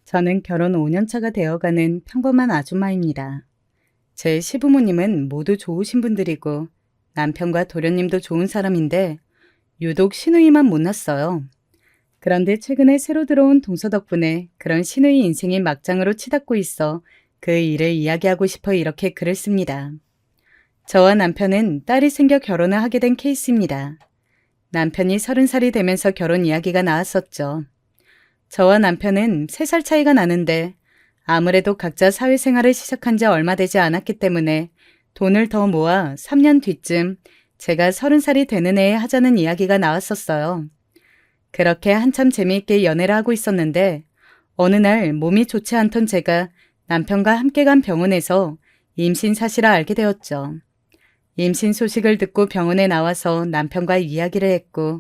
저는 결혼 5년차가 되어가는 평범한 아줌마입니다. 제 시부모님은 모두 좋으신 분들이고 남편과 도련님도 좋은 사람인데 유독 시누이만 못났어요. 그런데 최근에 새로 들어온 동서 덕분에 그런 시누이 인생이 막장으로 치닫고 있어 그 일을 이야기하고 싶어 이렇게 글을 씁니다. 저와 남편은 딸이 생겨 결혼을 하게 된 케이스입니다. 남편이 30살이 되면서 결혼 이야기가 나왔었죠. 저와 남편은 3살 차이가 나는데 아무래도 각자 사회생활을 시작한 지 얼마 되지 않았기 때문에 돈을 더 모아 3년 뒤쯤 제가 30살이 되는 해에 하자는 이야기가 나왔었어요. 그렇게 한참 재미있게 연애를 하고 있었는데 어느 날 몸이 좋지 않던 제가 남편과 함께 간 병원에서 임신 사실을 알게 되었죠. 임신 소식을 듣고 병원에 나와서 남편과 이야기를 했고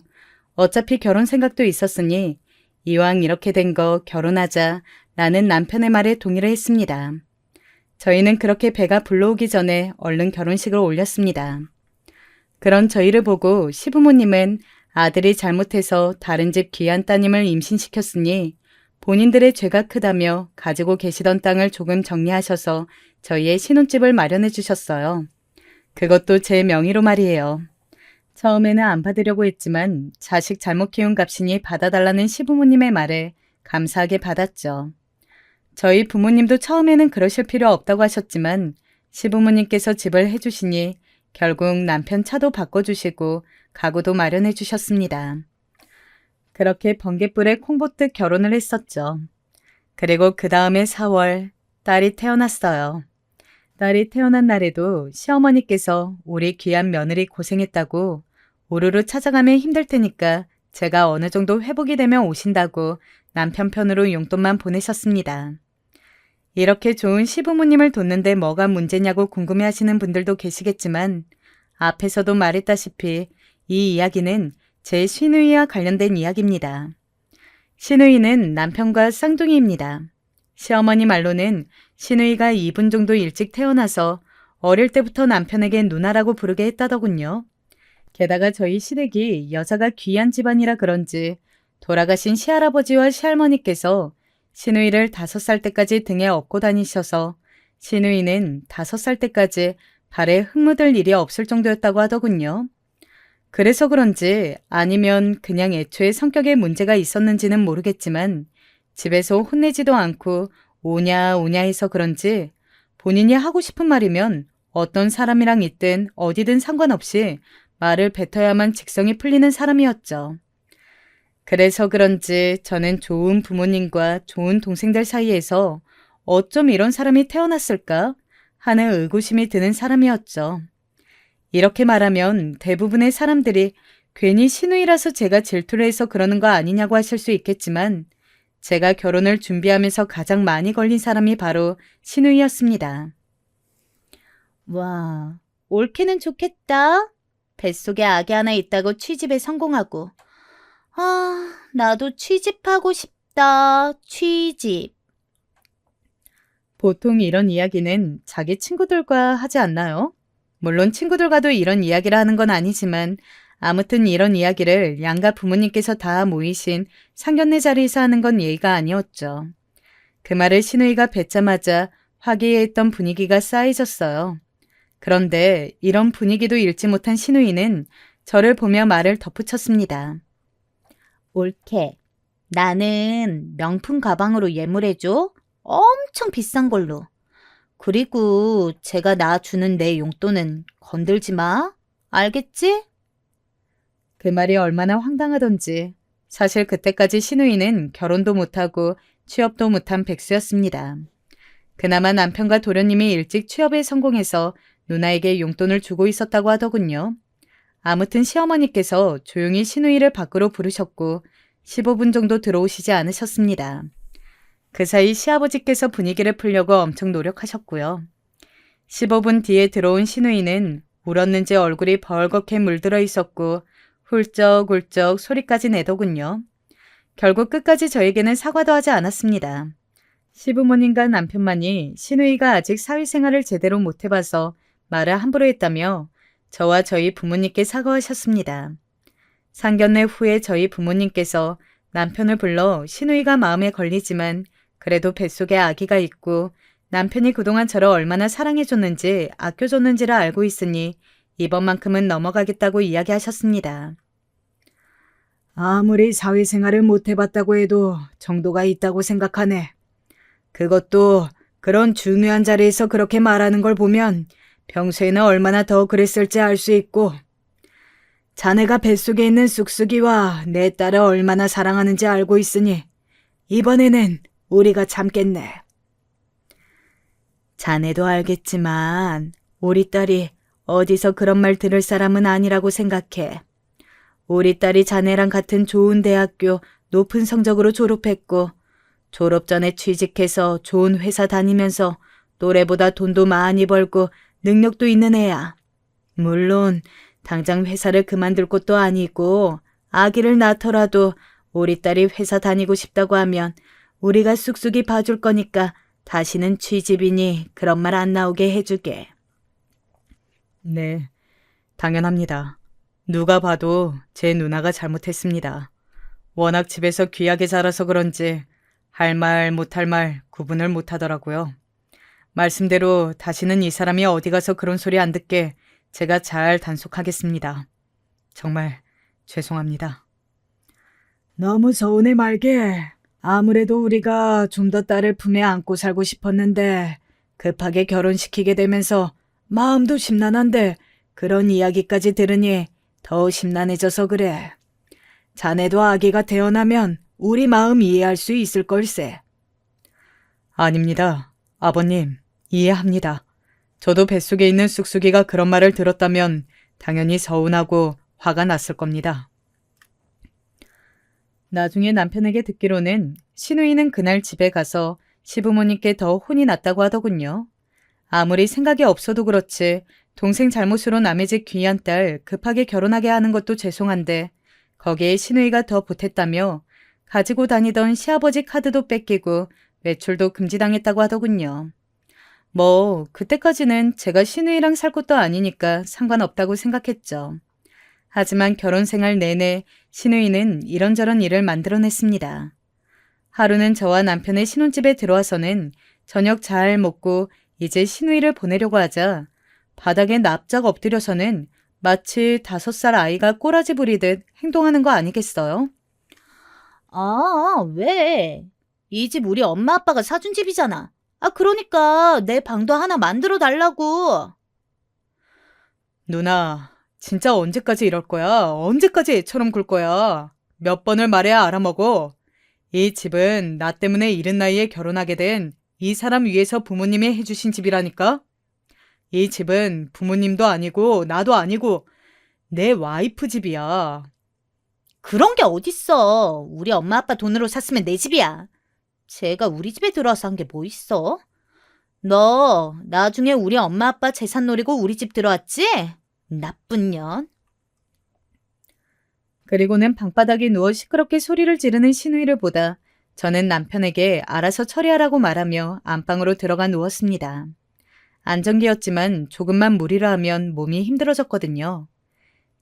어차피 결혼 생각도 있었으니 이왕 이렇게 된 거 결혼하자 라는 남편의 말에 동의를 했습니다. 저희는 그렇게 배가 불러오기 전에 얼른 결혼식을 올렸습니다. 그런 저희를 보고 시부모님은 아들이 잘못해서 다른 집 귀한 따님을 임신시켰으니 본인들의 죄가 크다며 가지고 계시던 땅을 조금 정리하셔서 저희의 신혼집을 마련해 주셨어요. 그것도 제 명의로 말이에요. 처음에는 안 받으려고 했지만 자식 잘못 키운 값이니 받아달라는 시부모님의 말에 감사하게 받았죠. 저희 부모님도 처음에는 그러실 필요 없다고 하셨지만 시부모님께서 집을 해주시니 결국 남편 차도 바꿔주시고 가구도 마련해 주셨습니다. 그렇게 번갯불에 콩보듯 결혼을 했었죠. 그리고 그 다음에 4월 딸이 태어났어요. 딸이 태어난 날에도 시어머니께서 우리 귀한 며느리 고생했다고 우르르 찾아가면 힘들 테니까 제가 어느 정도 회복이 되면 오신다고 남편 편으로 용돈만 보내셨습니다. 이렇게 좋은 시부모님을 뒀는데 뭐가 문제냐고 궁금해하시는 분들도 계시겠지만 앞에서도 말했다시피 이 이야기는 제 시누이와 관련된 이야기입니다. 시누이는 남편과 쌍둥이입니다. 시어머니 말로는 시누이가 2분 정도 일찍 태어나서 어릴 때부터 남편에게 누나라고 부르게 했다더군요. 게다가 저희 시댁이 여자가 귀한 집안이라 그런지 돌아가신 시할아버지와 시할머니께서 시누이를 5살 때까지 등에 업고 다니셔서 시누이는 5살 때까지 발에 흙 묻을 일이 없을 정도였다고 하더군요. 그래서 그런지 아니면 그냥 애초에 성격에 문제가 있었는지는 모르겠지만 집에서 혼내지도 않고 오냐 오냐 해서 그런지 본인이 하고 싶은 말이면 어떤 사람이랑 있든 어디든 상관없이 말을 뱉어야만 직성이 풀리는 사람이었죠. 그래서 그런지 저는 좋은 부모님과 좋은 동생들 사이에서 어쩜 이런 사람이 태어났을까 하는 의구심이 드는 사람이었죠. 이렇게 말하면 대부분의 사람들이 괜히 시누이라서 제가 질투를 해서 그러는 거 아니냐고 하실 수 있겠지만 제가 결혼을 준비하면서 가장 많이 걸린 사람이 바로 시누이였습니다. 와, 옳기는 좋겠다. 뱃속에 아기 하나 있다고 취집에 성공하고. 아, 나도 취집하고 싶다. 취집. 보통 이런 이야기는 자기 친구들과 하지 않나요? 물론 친구들과도 이런 이야기를 하는 건 아니지만 아무튼 이런 이야기를 양가 부모님께서 다 모이신 상견례 자리에서 하는 건 예의가 아니었죠. 그 말을 시누이가 뱉자마자 화기애애했던 분위기가 쌓여졌어요. 그런데 이런 분위기도 잃지 못한 시누이는 저를 보며 말을 덧붙였습니다. 옳게. 나는 명품 가방으로 예물해줘. 엄청 비싼 걸로. 그리고 제가 나 주는 내 용돈은 건들지 마. 알겠지? 그 말이 얼마나 황당하던지 사실 그때까지 시누이는 결혼도 못하고 취업도 못한 백수였습니다. 그나마 남편과 도련님이 일찍 취업에 성공해서 누나에게 용돈을 주고 있었다고 하더군요. 아무튼 시어머니께서 조용히 시누이를 밖으로 부르셨고 15분 정도 들어오시지 않으셨습니다. 그 사이 시아버지께서 분위기를 풀려고 엄청 노력하셨고요. 15분 뒤에 들어온 시누이는 울었는지 얼굴이 벌겋게 물들어 있었고 훌쩍훌쩍 소리까지 내더군요. 결국 끝까지 저에게는 사과도 하지 않았습니다. 시부모님과 남편만이 시누이가 아직 사회생활을 제대로 못 해봐서 말을 함부로 했다며 저와 저희 부모님께 사과하셨습니다. 상견례 후에 저희 부모님께서 남편을 불러 시누이가 마음에 걸리지만 그래도 뱃속에 아기가 있고 남편이 그동안 저를 얼마나 사랑해줬는지 아껴줬는지를 알고 있으니 이번만큼은 넘어가겠다고 이야기하셨습니다. 아무리 사회생활을 못 해봤다고 해도 정도가 있다고 생각하네. 그것도 그런 중요한 자리에서 그렇게 말하는 걸 보면 평소에는 얼마나 더 그랬을지 알 수 있고, 자네가 뱃속에 있는 쑥쑥이와 내 딸을 얼마나 사랑하는지 알고 있으니 이번에는 우리가 참겠네. 자네도 알겠지만 우리 딸이 어디서 그런 말 들을 사람은 아니라고 생각해. 우리 딸이 자네랑 같은 좋은 대학교 높은 성적으로 졸업했고 졸업 전에 취직해서 좋은 회사 다니면서 또래보다 돈도 많이 벌고 능력도 있는 애야. 물론 당장 회사를 그만둘 것도 아니고 아기를 낳더라도 우리 딸이 회사 다니고 싶다고 하면 우리가 쑥쑥이 봐줄 거니까 다시는 취집이니 그런 말 안 나오게 해주게. 네, 당연합니다. 누가 봐도 제 누나가 잘못했습니다. 워낙 집에서 귀하게 자라서 그런지 할 말 못할 말 구분을 못하더라고요. 말씀대로 다시는 이 사람이 어디 가서 그런 소리 안 듣게 제가 잘 단속하겠습니다. 정말 죄송합니다. 너무 서운해 말게. 아무래도 우리가 좀 더 딸을 품에 안고 살고 싶었는데 급하게 결혼시키게 되면서 마음도 심란한데 그런 이야기까지 들으니 더 심란해져서 그래. 자네도 아기가 태어나면 우리 마음 이해할 수 있을 걸세. 아닙니다. 아버님, 이해합니다. 저도 뱃속에 있는 쑥쑥이가 그런 말을 들었다면 당연히 서운하고 화가 났을 겁니다. 나중에 남편에게 듣기로는 신우이는 그날 집에 가서 시부모님께 더 혼이 났다고 하더군요. 아무리 생각이 없어도 그렇지 동생 잘못으로 남의 집 귀한 딸 급하게 결혼하게 하는 것도 죄송한데 거기에 신우이가 더 보탰다며 가지고 다니던 시아버지 카드도 뺏기고 외출도 금지당했다고 하더군요. 뭐 그때까지는 제가 신우이랑 살 것도 아니니까 상관없다고 생각했죠. 하지만 결혼 생활 내내 신우이는 이런저런 일을 만들어냈습니다. 하루는 저와 남편의 신혼집에 들어와서는 저녁 잘 먹고 이제 신우이를 보내려고 하자 바닥에 납작 엎드려서는 마치 5살 아이가 꼬라지 부리듯 행동하는 거 아니겠어요? 아, 왜? 이 집 우리 엄마 아빠가 사준 집이잖아. 아, 그러니까 내 방도 하나 만들어 달라고. 누나, 진짜 언제까지 이럴 거야? 언제까지 애처럼 굴 거야? 몇 번을 말해야 알아먹어. 이 집은 나 때문에 이른 나이에 결혼하게 된 이 사람 위해서 부모님이 해주신 집이라니까? 이 집은 부모님도 아니고 나도 아니고 내 와이프 집이야. 그런 게 어딨어. 우리 엄마 아빠 돈으로 샀으면 내 집이야. 제가 우리 집에 들어와서 한 게 뭐 있어? 너 나중에 우리 엄마 아빠 재산 노리고 우리 집 들어왔지? 나쁜 년. 그리고는 방바닥에 누워 시끄럽게 소리를 지르는 신우이를 보다 저는 남편에게 알아서 처리하라고 말하며 안방으로 들어가 누웠습니다. 안정기였지만 조금만 무리를 하면 몸이 힘들어졌거든요.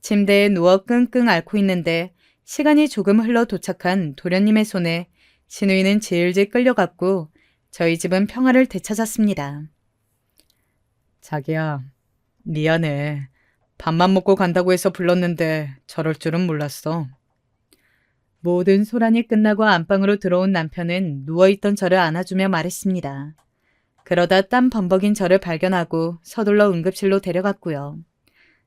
침대에 누워 끙끙 앓고 있는데 시간이 조금 흘러 도착한 도련님의 손에 신우이는 질질 끌려갔고 저희 집은 평화를 되찾았습니다. 자기야, 미안해. 밥만 먹고 간다고 해서 불렀는데 저럴 줄은 몰랐어. 모든 소란이 끝나고 안방으로 들어온 남편은 누워있던 저를 안아주며 말했습니다. 그러다 땀 범벅인 저를 발견하고 서둘러 응급실로 데려갔고요.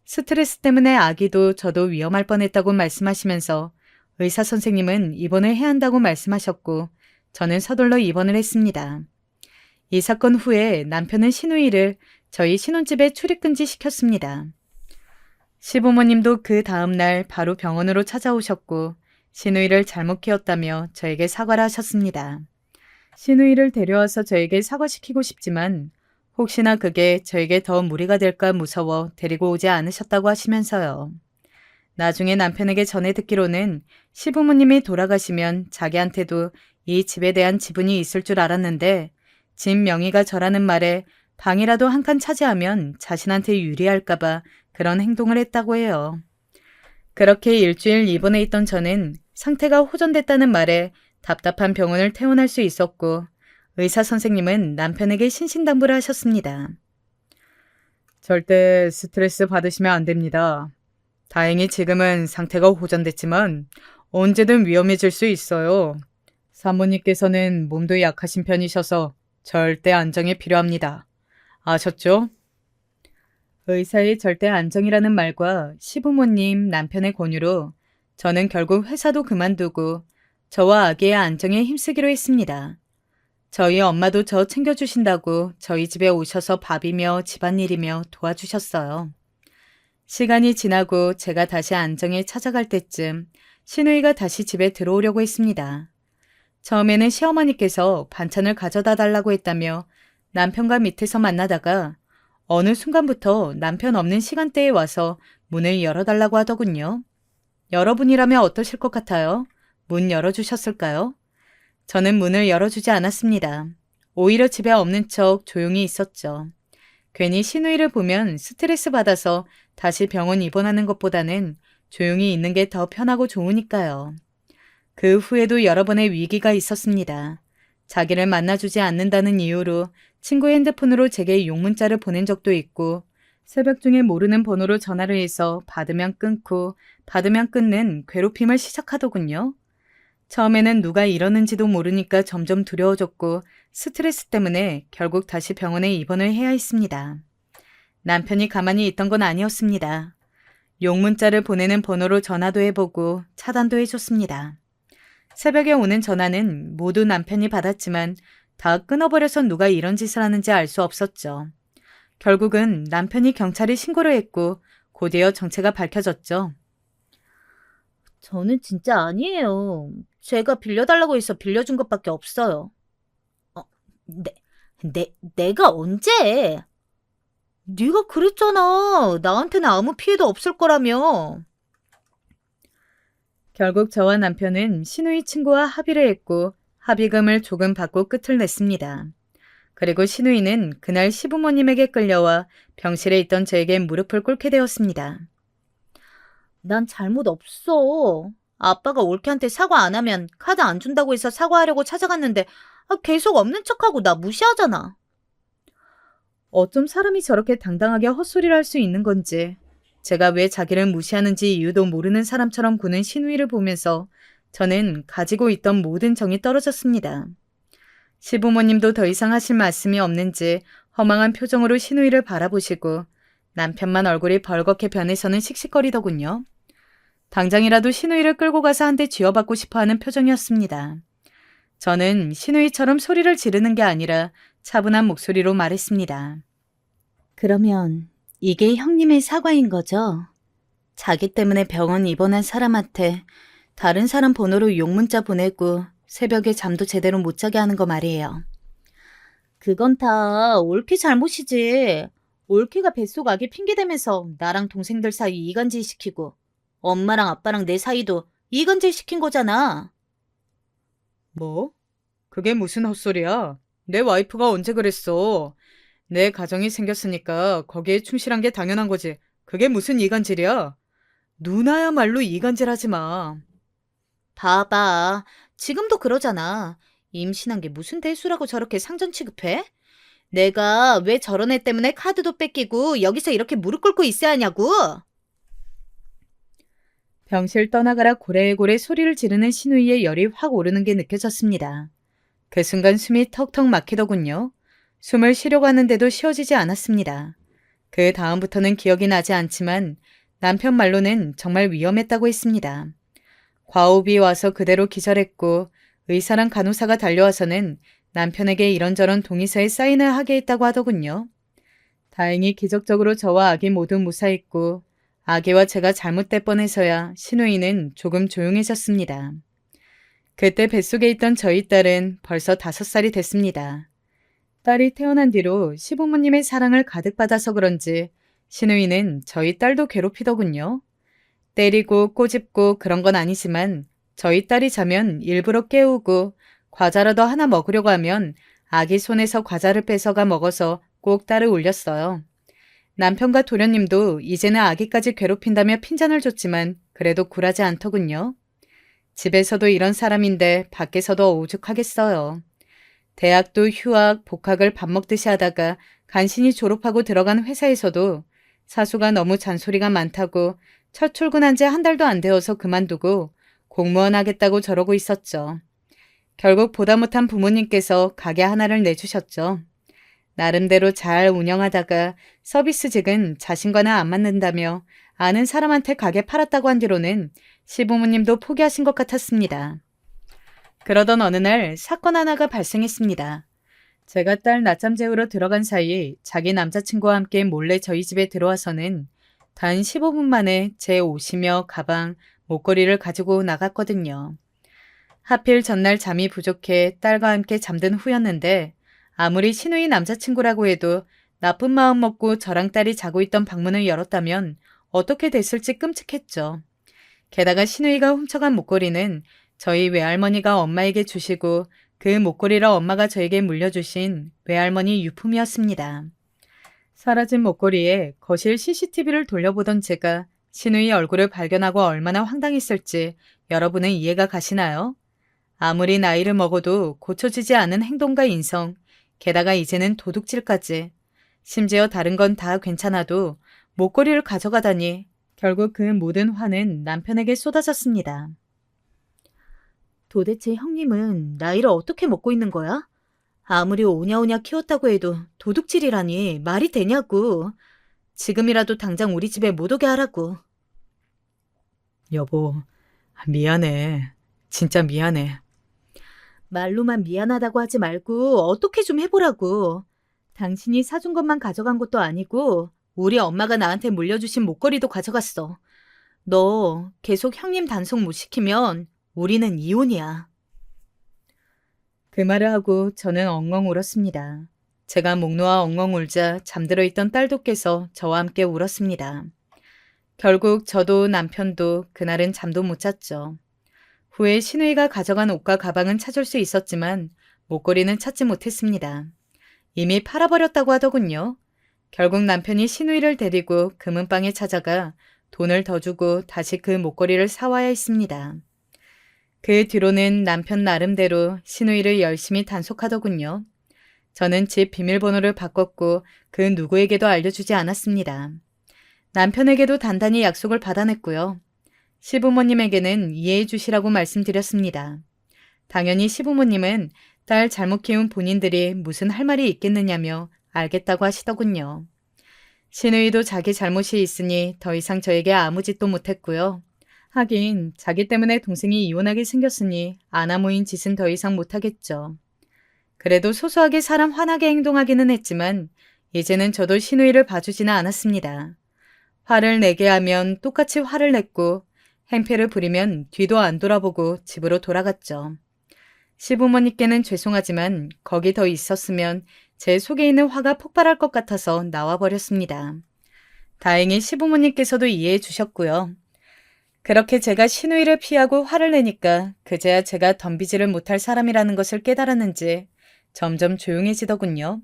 스트레스 때문에 아기도 저도 위험할 뻔했다고 말씀하시면서 의사 선생님은 입원을 해야 한다고 말씀하셨고 저는 서둘러 입원을 했습니다. 이 사건 후에 남편은 신우이를 저희 신혼집에 출입금지 시켰습니다. 시부모님도 그 다음날 바로 병원으로 찾아오셨고 신우이를 잘못 키웠다며 저에게 사과를 하셨습니다. 신우이를 데려와서 저에게 사과시키고 싶지만 혹시나 그게 저에게 더 무리가 될까 무서워 데리고 오지 않으셨다고 하시면서요. 나중에 남편에게 전해 듣기로는 시부모님이 돌아가시면 자기한테도 이 집에 대한 지분이 있을 줄 알았는데 집 명의가 저라는 말에 방이라도 한 칸 차지하면 자신한테 유리할까봐 그런 행동을 했다고 해요. 그렇게 일주일 입원해 있던 저는 상태가 호전됐다는 말에 답답한 병원을 퇴원할 수 있었고 의사 선생님은 남편에게 신신당부를 하셨습니다. 절대 스트레스 받으시면 안 됩니다. 다행히 지금은 상태가 호전됐지만 언제든 위험해질 수 있어요. 사모님께서는 몸도 약하신 편이셔서 절대 안정이 필요합니다. 아셨죠? 의사의 절대 안정이라는 말과 시부모님, 남편의 권유로 저는 결국 회사도 그만두고 저와 아기의 안정에 힘쓰기로 했습니다. 저희 엄마도 저 챙겨주신다고 저희 집에 오셔서 밥이며 집안일이며 도와주셨어요. 시간이 지나고 제가 다시 안정에 찾아갈 때쯤 시누이가 다시 집에 들어오려고 했습니다. 처음에는 시어머니께서 반찬을 가져다 달라고 했다며 남편과 밑에서 만나다가 어느 순간부터 남편 없는 시간대에 와서 문을 열어달라고 하더군요. 여러분이라면 어떠실 것 같아요? 문 열어주셨을까요? 저는 문을 열어주지 않았습니다. 오히려 집에 없는 척 조용히 있었죠. 괜히 시누이를 보면 스트레스 받아서 다시 병원 입원하는 것보다는 조용히 있는 게 더 편하고 좋으니까요. 그 후에도 여러 번의 위기가 있었습니다. 자기를 만나주지 않는다는 이유로 친구 핸드폰으로 제게 욕문자를 보낸 적도 있고 새벽 중에 모르는 번호로 전화를 해서 받으면 끊고 받으면 끊는 괴롭힘을 시작하더군요. 처음에는 누가 이러는지도 모르니까 점점 두려워졌고 스트레스 때문에 결국 다시 병원에 입원을 해야 했습니다. 남편이 가만히 있던 건 아니었습니다. 욕문자를 보내는 번호로 전화도 해보고 차단도 해줬습니다. 새벽에 오는 전화는 모두 남편이 받았지만 다 끊어버려서 누가 이런 짓을 하는지 알 수 없었죠. 결국은 남편이 경찰에 신고를 했고 곧이어 정체가 밝혀졌죠. 저는 진짜 아니에요. 제가 빌려달라고 해서 빌려준 것밖에 없어요. 내가 언제? 네가 그랬잖아. 나한테는 아무 피해도 없을 거라며. 결국 저와 남편은 시누이 친구와 합의를 했고 합의금을 조금 받고 끝을 냈습니다. 그리고 시누이는 그날 시부모님에게 끌려와 병실에 있던 저에게 무릎을 꿇게 되었습니다. 난 잘못 없어. 아빠가 올케한테 사과 안 하면 카드 안 준다고 해서 사과하려고 찾아갔는데 계속 없는 척하고 나 무시하잖아. 어쩜 사람이 저렇게 당당하게 헛소리를 할 수 있는 건지, 제가 왜 자기를 무시하는지 이유도 모르는 사람처럼 구는 시누이를 보면서 저는 가지고 있던 모든 정이 떨어졌습니다. 시부모님도 더 이상 하실 말씀이 없는지 허망한 표정으로 시누이를 바라보시고 남편만 얼굴이 벌겋게 변해서는 씩씩거리더군요. 당장이라도 시누이를 끌고 가서 한 대 쥐어받고 싶어하는 표정이었습니다. 저는 시누이처럼 소리를 지르는 게 아니라 차분한 목소리로 말했습니다. 그러면 이게 형님의 사과인 거죠? 자기 때문에 병원 입원한 사람한테 다른 사람 번호로 욕문자 보내고 새벽에 잠도 제대로 못 자게 하는 거 말이에요. 그건 다 올케 잘못이지. 올케가 뱃속 아기 핑계대면서 나랑 동생들 사이 이간질 시키고 엄마랑 아빠랑 내 사이도 이간질 시킨 거잖아. 뭐? 그게 무슨 헛소리야? 내 와이프가 언제 그랬어? 내 가정이 생겼으니까 거기에 충실한 게 당연한 거지. 그게 무슨 이간질이야? 누나야말로 이간질하지 마. 봐봐. 지금도 그러잖아. 임신한 게 무슨 대수라고 저렇게 상전 취급해? 내가 왜 저런 애 때문에 카드도 뺏기고 여기서 이렇게 무릎 꿇고 있어야 하냐고? 병실 떠나가라 고래고래 소리를 지르는 시누이의 열이 확 오르는 게 느껴졌습니다. 그 순간 숨이 턱턱 막히더군요. 숨을 쉬려고 하는데도 쉬어지지 않았습니다. 그 다음부터는 기억이 나지 않지만 남편 말로는 정말 위험했다고 했습니다. 과호흡이 와서 그대로 기절했고 의사랑 간호사가 달려와서는 남편에게 이런저런 동의서에 사인을 하게 했다고 하더군요. 다행히 기적적으로 저와 아기 모두 무사했고 아기와 제가 잘못될 뻔해서야 시누이는 조금 조용해졌습니다. 그때 뱃속에 있던 저희 딸은 벌써 5살이 됐습니다. 딸이 태어난 뒤로 시부모님의 사랑을 가득 받아서 그런지 시누이는 저희 딸도 괴롭히더군요. 때리고 꼬집고 그런 건 아니지만 저희 딸이 자면 일부러 깨우고 과자라도 하나 먹으려고 하면 아기 손에서 과자를 뺏어가 먹어서 꼭 딸을 울렸어요. 남편과 도련님도 이제는 아기까지 괴롭힌다며 핀잔을 줬지만 그래도 굴하지 않더군요. 집에서도 이런 사람인데 밖에서도 오죽하겠어요. 대학도 휴학, 복학을 밥 먹듯이 하다가 간신히 졸업하고 들어간 회사에서도 사수가 너무 잔소리가 많다고 첫 출근한 지 한 달도 안 되어서 그만두고 공무원 하겠다고 저러고 있었죠. 결국 보다 못한 부모님께서 가게 하나를 내주셨죠. 나름대로 잘 운영하다가 서비스직은 자신과는 안 맞는다며 아는 사람한테 가게 팔았다고 한 뒤로는 시부모님도 포기하신 것 같았습니다. 그러던 어느 날 사건 하나가 발생했습니다. 제가 딸 낮잠 재우러 들어간 사이 자기 남자친구와 함께 몰래 저희 집에 들어와서는 단 15분 만에 제 옷이며 가방, 목걸이를 가지고 나갔거든요. 하필 전날 잠이 부족해 딸과 함께 잠든 후였는데 아무리 시누이 남자친구라고 해도 나쁜 마음 먹고 저랑 딸이 자고 있던 방문을 열었다면 어떻게 됐을지 끔찍했죠. 게다가 시누이가 훔쳐간 목걸이는 저희 외할머니가 엄마에게 주시고 그 목걸이를 엄마가 저에게 물려주신 외할머니 유품이었습니다. 사라진 목걸이에 거실 CCTV를 돌려보던 제가 시누이 얼굴을 발견하고 얼마나 황당했을지 여러분은 이해가 가시나요? 아무리 나이를 먹어도 고쳐지지 않은 행동과 인성, 게다가 이제는 도둑질까지. 심지어 다른 건 다 괜찮아도 목걸이를 가져가다니 결국 그 모든 화는 남편에게 쏟아졌습니다. 도대체 형님은 나이를 어떻게 먹고 있는 거야? 아무리 오냐오냐 키웠다고 해도 도둑질이라니 말이 되냐고. 지금이라도 당장 우리 집에 못 오게 하라고. 여보, 미안해. 진짜 미안해. 말로만 미안하다고 하지 말고 어떻게 좀 해보라고. 당신이 사준 것만 가져간 것도 아니고 우리 엄마가 나한테 물려주신 목걸이도 가져갔어. 너 계속 형님 단속 못 시키면 우리는 이혼이야. 그 말을 하고 저는 엉엉 울었습니다. 제가 목 놓아 엉엉 울자 잠들어 있던 딸도 깨서 저와 함께 울었습니다. 결국 저도 남편도 그날은 잠도 못 잤죠. 후에 시누이가 가져간 옷과 가방은 찾을 수 있었지만 목걸이는 찾지 못했습니다. 이미 팔아버렸다고 하더군요. 결국 남편이 시누이를 데리고 금은방에 찾아가 돈을 더 주고 다시 그 목걸이를 사와야 했습니다. 그 뒤로는 남편 나름대로 시누이를 열심히 단속하더군요. 저는 집 비밀번호를 바꿨고 그 누구에게도 알려주지 않았습니다. 남편에게도 단단히 약속을 받아냈고요. 시부모님에게는 이해해 주시라고 말씀드렸습니다. 당연히 시부모님은 딸 잘못 키운 본인들이 무슨 할 말이 있겠느냐며 알겠다고 하시더군요. 시누이도 자기 잘못이 있으니 더 이상 저에게 아무 짓도 못했고요. 하긴 자기 때문에 동생이 이혼하게 생겼으니 아나무인 짓은 더 이상 못하겠죠. 그래도 소소하게 사람 화나게 행동하기는 했지만 이제는 저도 시누이를 봐주지는 않았습니다. 화를 내게 하면 똑같이 화를 냈고 행패를 부리면 뒤도 안 돌아보고 집으로 돌아갔죠. 시부모님께는 죄송하지만 거기 더 있었으면 제 속에 있는 화가 폭발할 것 같아서 나와버렸습니다. 다행히 시부모님께서도 이해해 주셨고요. 그렇게 제가 시누이를 피하고 화를 내니까 그제야 제가 덤비지를 못할 사람이라는 것을 깨달았는지 점점 조용해지더군요.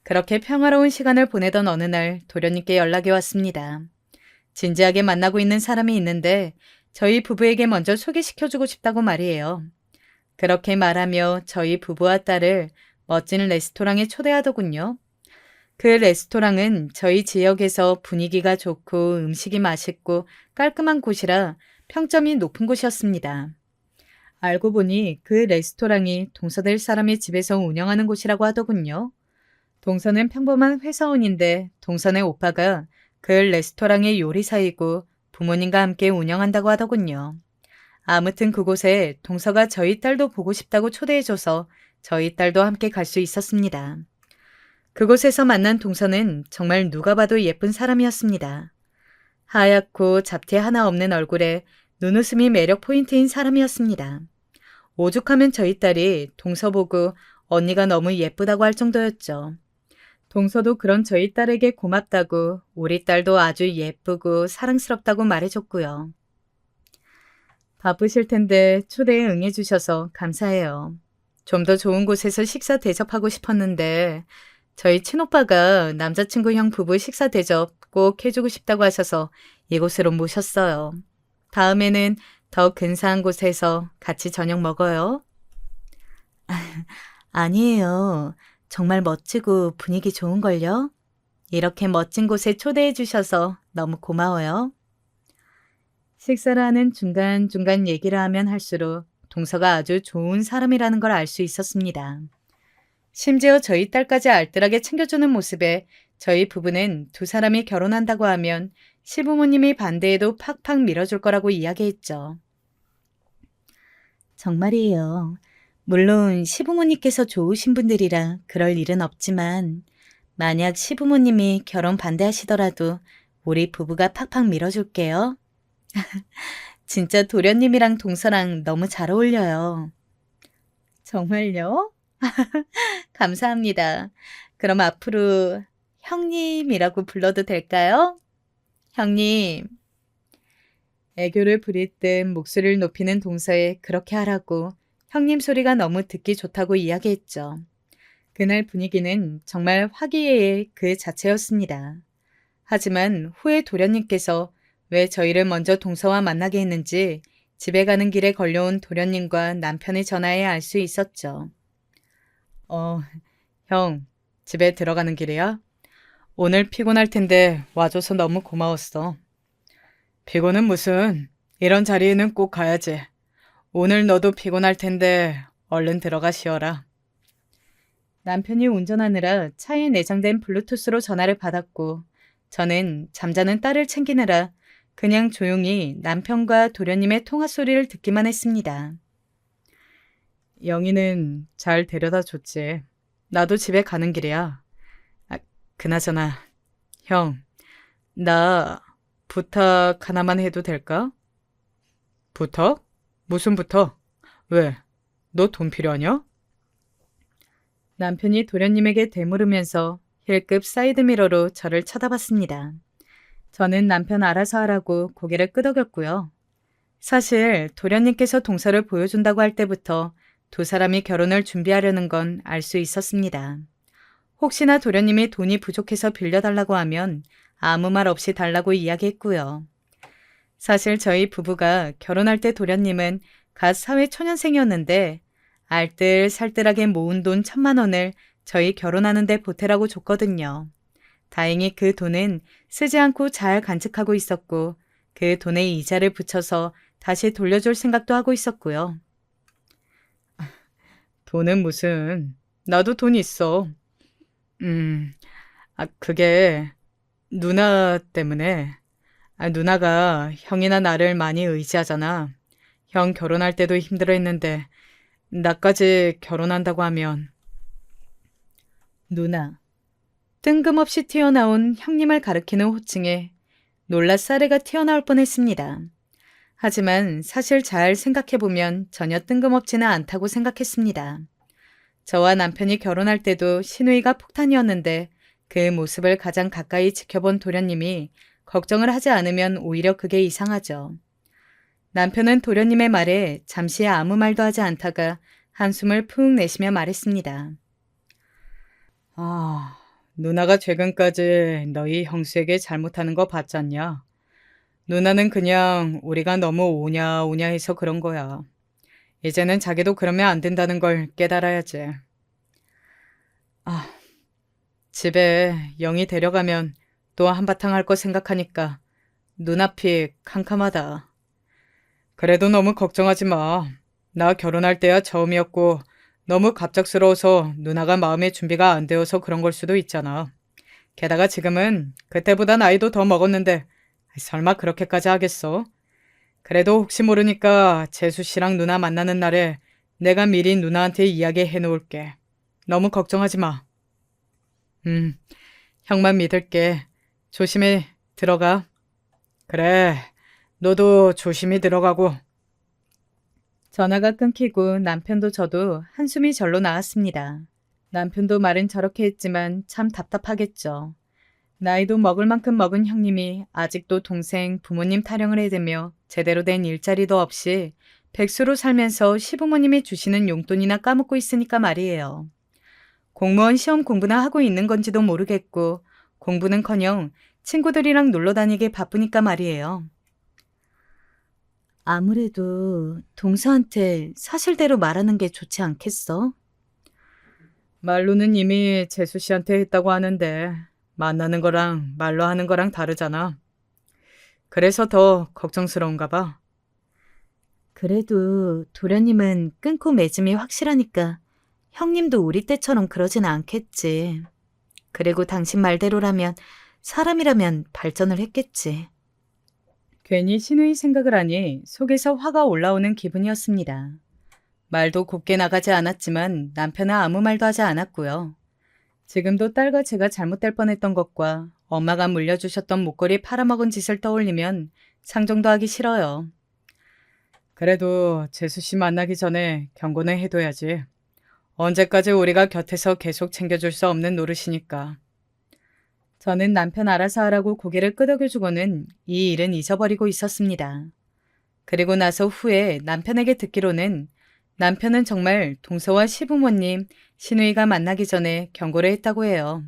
그렇게 평화로운 시간을 보내던 어느 날 도련님께 연락이 왔습니다. 진지하게 만나고 있는 사람이 있는데 저희 부부에게 먼저 소개시켜주고 싶다고 말이에요. 그렇게 말하며 저희 부부와 딸을 멋진 레스토랑에 초대하더군요. 그 레스토랑은 저희 지역에서 분위기가 좋고 음식이 맛있고 깔끔한 곳이라 평점이 높은 곳이었습니다. 알고 보니 그 레스토랑이 동서될 사람의 집에서 운영하는 곳이라고 하더군요. 동서는 평범한 회사원인데 동서네 오빠가 그 레스토랑의 요리사이고 부모님과 함께 운영한다고 하더군요. 아무튼 그곳에 동서가 저희 딸도 보고 싶다고 초대해줘서 저희 딸도 함께 갈 수 있었습니다. 그곳에서 만난 동서는 정말 누가 봐도 예쁜 사람이었습니다. 하얗고 잡티 하나 없는 얼굴에 눈웃음이 매력 포인트인 사람이었습니다. 오죽하면 저희 딸이 동서 보고 언니가 너무 예쁘다고 할 정도였죠. 동서도 그런 저희 딸에게 고맙다고 우리 딸도 아주 예쁘고 사랑스럽다고 말해줬고요. 바쁘실 텐데 초대에 응해주셔서 감사해요. 좀 더 좋은 곳에서 식사 대접하고 싶었는데 저희 친오빠가 남자친구 형 부부 식사 대접 꼭 해주고 싶다고 하셔서 이곳으로 모셨어요. 다음에는 더 근사한 곳에서 같이 저녁 먹어요. 아니에요. 정말 멋지고 분위기 좋은걸요? 이렇게 멋진 곳에 초대해 주셔서 너무 고마워요. 식사를 하는 중간중간 얘기를 하면 할수록 동서가 아주 좋은 사람이라는 걸 알 수 있었습니다. 심지어 저희 딸까지 알뜰하게 챙겨주는 모습에 저희 부부는 두 사람이 결혼한다고 하면 시부모님이 반대해도 팍팍 밀어줄 거라고 이야기했죠. 정말이에요. 물론 시부모님께서 좋으신 분들이라 그럴 일은 없지만 만약 시부모님이 결혼 반대하시더라도 우리 부부가 팍팍 밀어줄게요. 진짜 도련님이랑 동서랑 너무 잘 어울려요. 정말요? 감사합니다. 그럼 앞으로 형님이라고 불러도 될까요? 형님. 애교를 부릴 듯 목소리를 높이는 동서에 그렇게 하라고 형님 소리가 너무 듣기 좋다고 이야기했죠. 그날 분위기는 정말 화기애애 그 자체였습니다. 하지만 후에 도련님께서 왜 저희를 먼저 동서와 만나게 했는지 집에 가는 길에 걸려온 도련님과 남편의 전화에 알 수 있었죠. 형, 집에 들어가는 길이야? 오늘 피곤할 텐데 와줘서 너무 고마웠어. 피곤은 무슨, 이런 자리에는 꼭 가야지. 오늘 너도 피곤할 텐데 얼른 들어가 쉬어라. 남편이 운전하느라 차에 내장된 블루투스로 전화를 받았고 저는 잠자는 딸을 챙기느라 그냥 조용히 남편과 도련님의 통화 소리를 듣기만 했습니다. 영희는 잘 데려다 줬지. 나도 집에 가는 길이야. 그나저나 형, 나 부탁 하나만 해도 될까? 부탁? 무슨 부탁? 왜? 너 돈 필요하냐? 남편이 도련님에게 되물으면서 힐급 사이드미러로 저를 쳐다봤습니다. 저는 남편 알아서 하라고 고개를 끄덕였고요. 사실 도련님께서 동서를 보여준다고 할 때부터 두 사람이 결혼을 준비하려는 건 알 수 있었습니다. 혹시나 도련님이 돈이 부족해서 빌려달라고 하면 아무 말 없이 달라고 이야기했고요. 사실 저희 부부가 결혼할 때 도련님은 갓 사회초년생이었는데 알뜰살뜰하게 모은 돈 1,000만 원을 저희 결혼하는 데 보태라고 줬거든요. 다행히 그 돈은 쓰지 않고 잘 간직하고 있었고 그 돈에 이자를 붙여서 다시 돌려줄 생각도 하고 있었고요. 돈은 무슨, 나도 돈 있어. 그게 누나 때문에. 누나가 형이나 나를 많이 의지하잖아. 형 결혼할 때도 힘들어했는데 나까지 결혼한다고 하면. 누나. 뜬금없이 튀어나온 형님을 가리키는 호칭에 놀라 쌀해가 튀어나올 뻔했습니다. 하지만 사실 잘 생각해보면 전혀 뜬금없지는 않다고 생각했습니다. 저와 남편이 결혼할 때도 시누이가 폭탄이었는데 그 모습을 가장 가까이 지켜본 도련님이 걱정을 하지 않으면 오히려 그게 이상하죠. 남편은 도련님의 말에 잠시 아무 말도 하지 않다가 한숨을 푹 내쉬며 말했습니다. 누나가 최근까지 너희 형수에게 잘못하는 거 봤잖냐? 누나는 그냥 우리가 너무 오냐오냐 해서 그런 거야. 이제는 자기도 그러면 안 된다는 걸 깨달아야지. 집에 영희 데려가면 또 한바탕 할 거 생각하니까 눈앞이 캄캄하다. 그래도 너무 걱정하지 마. 나 결혼할 때야 처음이었고 너무 갑작스러워서 누나가 마음의 준비가 안 되어서 그런 걸 수도 있잖아. 게다가 지금은 그때보다 나이도 더 먹었는데 설마 그렇게까지 하겠어? 그래도 혹시 모르니까 재수 씨랑 누나 만나는 날에 내가 미리 누나한테 이야기해 놓을게. 너무 걱정하지 마. 형만 믿을게. 조심히 들어가. 그래, 너도 조심히 들어가고. 전화가 끊기고 남편도 저도 한숨이 절로 나왔습니다. 남편도 말은 저렇게 했지만 참 답답하겠죠. 나이도 먹을 만큼 먹은 형님이 아직도 동생 부모님 타령을 해대며 제대로 된 일자리도 없이 백수로 살면서 시부모님이 주시는 용돈이나 까먹고 있으니까 말이에요. 공무원 시험 공부나 하고 있는 건지도 모르겠고 공부는커녕 친구들이랑 놀러 다니기 바쁘니까 말이에요. 아무래도 동서한테 사실대로 말하는 게 좋지 않겠어? 말로는 이미 재수 씨한테 했다고 하는데 만나는 거랑 말로 하는 거랑 다르잖아. 그래서 더 걱정스러운가 봐. 그래도 도련님은 끊고 맺음이 확실하니까 형님도 우리 때처럼 그러진 않겠지. 그리고 당신 말대로라면 사람이라면 발전을 했겠지. 괜히 신우이 생각을 하니 속에서 화가 올라오는 기분이었습니다. 말도 곱게 나가지 않았지만 남편은 아무 말도 하지 않았고요. 지금도 딸과 제가 잘못될 뻔했던 것과 엄마가 물려주셨던 목걸이 팔아먹은 짓을 떠올리면 상종도 하기 싫어요. 그래도 재수 씨 만나기 전에 경고는 해둬야지. 언제까지 우리가 곁에서 계속 챙겨줄 수 없는 노릇이니까. 저는 남편 알아서 하라고 고개를 끄덕여주고는 이 일은 잊어버리고 있었습니다. 그리고 나서 후에 남편에게 듣기로는 남편은 정말 동서와 시부모님, 시누이가 만나기 전에 경고를 했다고 해요.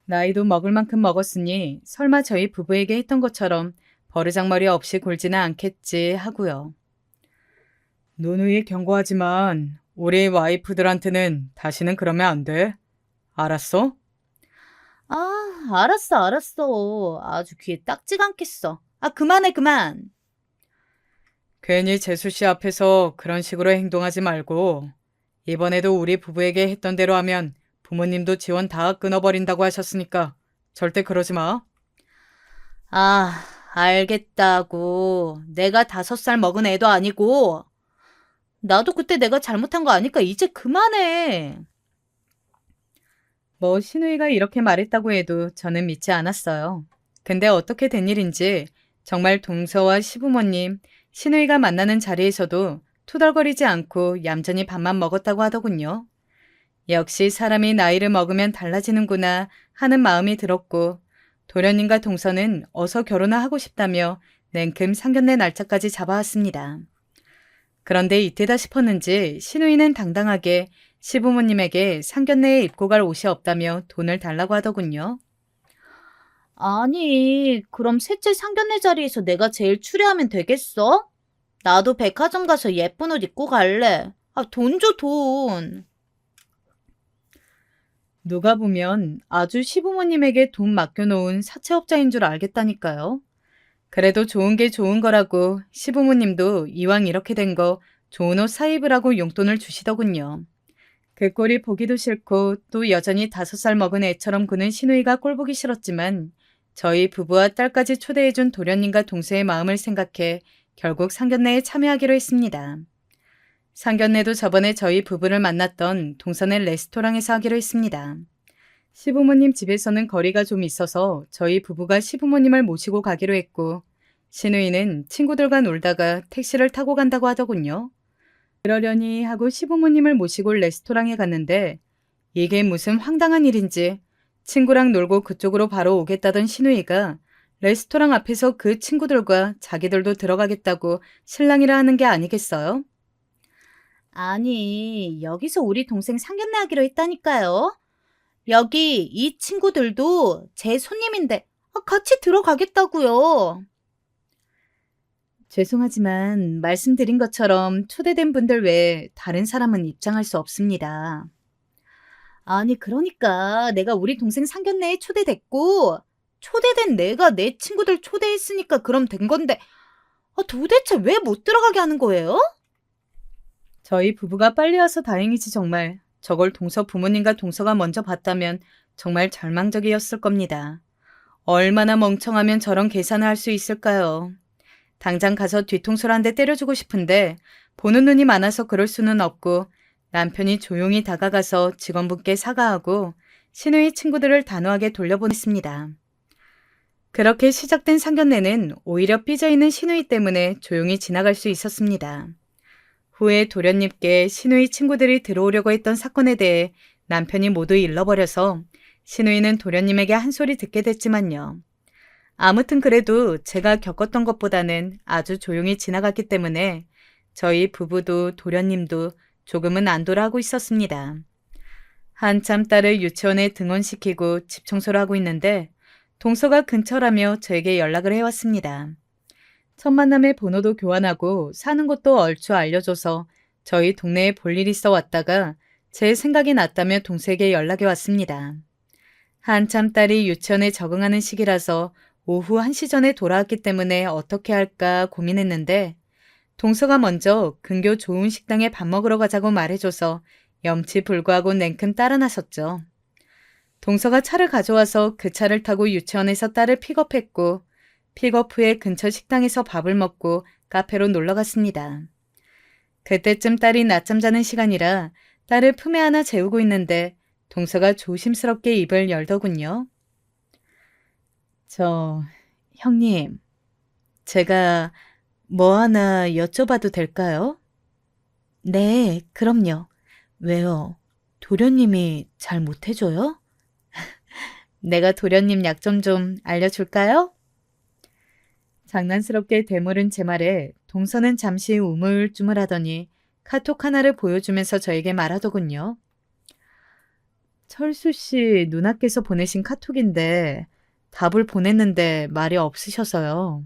나이도 먹을 만큼 먹었으니 설마 저희 부부에게 했던 것처럼 버르장머리 없이 굴지는 않겠지 하고요. 누누이 경고하지만 우리 와이프들한테는 다시는 그러면 안 돼. 알았어? 알았어. 아주 귀에 딱지가 않겠어. 그만해, 그만. 괜히 재수 씨 앞에서 그런 식으로 행동하지 말고 이번에도 우리 부부에게 했던 대로 하면 부모님도 지원 다 끊어버린다고 하셨으니까 절대 그러지 마. 알겠다고. 내가 5살 먹은 애도 아니고. 나도 그때 내가 잘못한 거 아니까 이제 그만해. 뭐 신우이가 이렇게 말했다고 해도 저는 믿지 않았어요. 근데 어떻게 된 일인지 정말 동서와 시부모님, 신우이가 만나는 자리에서도 투덜거리지 않고 얌전히 밥만 먹었다고 하더군요. 역시 사람이 나이를 먹으면 달라지는구나 하는 마음이 들었고 도련님과 동서는 어서 결혼을 하고 싶다며 냉큼 상견례 날짜까지 잡아왔습니다. 그런데 이때다 싶었는지 신우이는 당당하게 시부모님에게 상견례에 입고 갈 옷이 없다며 돈을 달라고 하더군요. 아니, 그럼 셋째 상견례 자리에서 내가 제일 추려하면 되겠어? 나도 백화점 가서 예쁜 옷 입고 갈래. 돈 줘, 돈. 누가 보면 아주 시부모님에게 돈 맡겨놓은 사채업자인 줄 알겠다니까요. 그래도 좋은 게 좋은 거라고 시부모님도 이왕 이렇게 된 거 좋은 옷 사입으라고 용돈을 주시더군요. 그 꼴이 보기도 싫고 또 여전히 5살 먹은 애처럼 구는 시누이가 꼴보기 싫었지만 저희 부부와 딸까지 초대해준 도련님과 동서의 마음을 생각해 결국 상견례에 참여하기로 했습니다. 상견례도 저번에 저희 부부를 만났던 동선의 레스토랑에서 하기로 했습니다. 시부모님 집에서는 거리가 좀 있어서 저희 부부가 시부모님을 모시고 가기로 했고 시누이는 친구들과 놀다가 택시를 타고 간다고 하더군요. 그러려니 하고 시부모님을 모시고 레스토랑에 갔는데 이게 무슨 황당한 일인지 친구랑 놀고 그쪽으로 바로 오겠다던 시누이가 레스토랑 앞에서 그 친구들과 자기들도 들어가겠다고 실랑이를 하는 게 아니겠어요? 아니, 여기서 우리 동생 상견례 하기로 했다니까요. 여기 이 친구들도 제 손님인데 같이 들어가겠다고요. 죄송하지만 말씀드린 것처럼 초대된 분들 외에 다른 사람은 입장할 수 없습니다. 아니, 그러니까 내가 우리 동생 상견례에 초대됐고 초대된 내가 내 친구들 초대했으니까 그럼 된 건데 도대체 왜 못 들어가게 하는 거예요? 저희 부부가 빨리 와서 다행이지 정말. 저걸 동서 부모님과 동서가 먼저 봤다면 정말 절망적이었을 겁니다. 얼마나 멍청하면 저런 계산을 할 수 있을까요? 당장 가서 뒤통수를 한 대 때려주고 싶은데 보는 눈이 많아서 그럴 수는 없고 남편이 조용히 다가가서 직원분께 사과하고 시누이 친구들을 단호하게 돌려보냈습니다. 그렇게 시작된 상견례는 오히려 삐져있는 시누이 때문에 조용히 지나갈 수 있었습니다. 후에 도련님께 시누이 친구들이 들어오려고 했던 사건에 대해 남편이 모두 일러버려서 시누이는 도련님에게 한 소리 듣게 됐지만요. 아무튼 그래도 제가 겪었던 것보다는 아주 조용히 지나갔기 때문에 저희 부부도 도련님도 조금은 안도를 하고 있었습니다. 한참 딸을 유치원에 등원시키고 집 청소를 하고 있는데 동서가 근처라며 저에게 연락을 해왔습니다. 첫 만남에 번호도 교환하고 사는 곳도 얼추 알려줘서 저희 동네에 볼 일 있어 왔다가 제 생각이 났다며 동서에게 연락이 왔습니다. 한참 딸이 유치원에 적응하는 시기라서 오후 1시 전에 돌아왔기 때문에 어떻게 할까 고민했는데 동서가 먼저 근교 좋은 식당에 밥 먹으러 가자고 말해줘서 염치불구하고 냉큼 따라 나섰죠. 동서가 차를 가져와서 그 차를 타고 유치원에서 딸을 픽업했고 픽업 후에 근처 식당에서 밥을 먹고 카페로 놀러 갔습니다. 그때쯤 딸이 낮잠 자는 시간이라 딸을 품에 안아 재우고 있는데 동서가 조심스럽게 입을 열더군요. 형님, 제가 뭐 하나 여쭤봐도 될까요? 네, 그럼요. 왜요? 도련님이 잘 못해줘요? 내가 도련님 약점 좀 알려줄까요? 장난스럽게 되물은 제 말에 동서는 잠시 우물쭈물하더니 카톡 하나를 보여주면서 저에게 말하더군요. 철수 씨 누나께서 보내신 카톡인데 답을 보냈는데 말이 없으셔서요.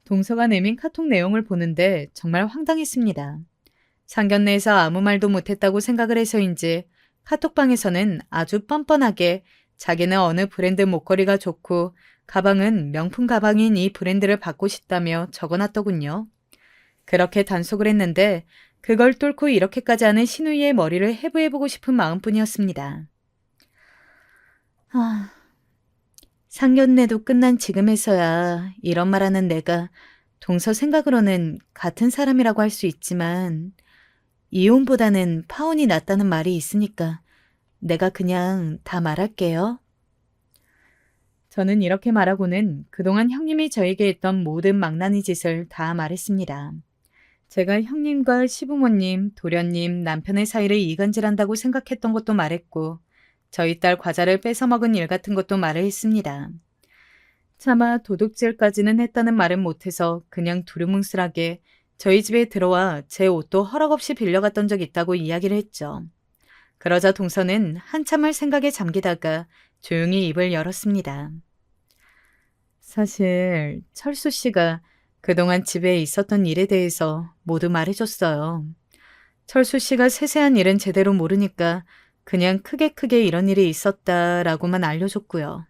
동서가 내민 카톡 내용을 보는데 정말 황당했습니다. 상견례에서 아무 말도 못했다고 생각을 해서인지 카톡방에서는 아주 뻔뻔하게 자기는 어느 브랜드 목걸이가 좋고 가방은 명품 가방인 이 브랜드를 받고 싶다며 적어놨더군요. 그렇게 단속을 했는데 그걸 뚫고 이렇게까지 하는 신우이의 머리를 해부해보고 싶은 마음뿐이었습니다. 상견례도 끝난 지금에서야 이런 말하는 내가 동서 생각으로는 같은 사람이라고 할 수 있지만 이혼보다는 파혼이 낫다는 말이 있으니까 내가 그냥 다 말할게요. 저는 이렇게 말하고는 그동안 형님이 저에게 했던 모든 망나니 짓을 다 말했습니다. 제가 형님과 시부모님, 도련님, 남편의 사이를 이간질한다고 생각했던 것도 말했고 저희 딸 과자를 뺏어먹은 일 같은 것도 말을 했습니다. 차마 도둑질까지는 했다는 말은 못해서 그냥 두루뭉술하게 저희 집에 들어와 제 옷도 허락 없이 빌려갔던 적 있다고 이야기를 했죠. 그러자 동서는 한참을 생각에 잠기다가 조용히 입을 열었습니다. 사실 철수 씨가 그동안 집에 있었던 일에 대해서 모두 말해줬어요. 철수 씨가 세세한 일은 제대로 모르니까 그냥 크게 이런 일이 있었다라고만 알려줬고요.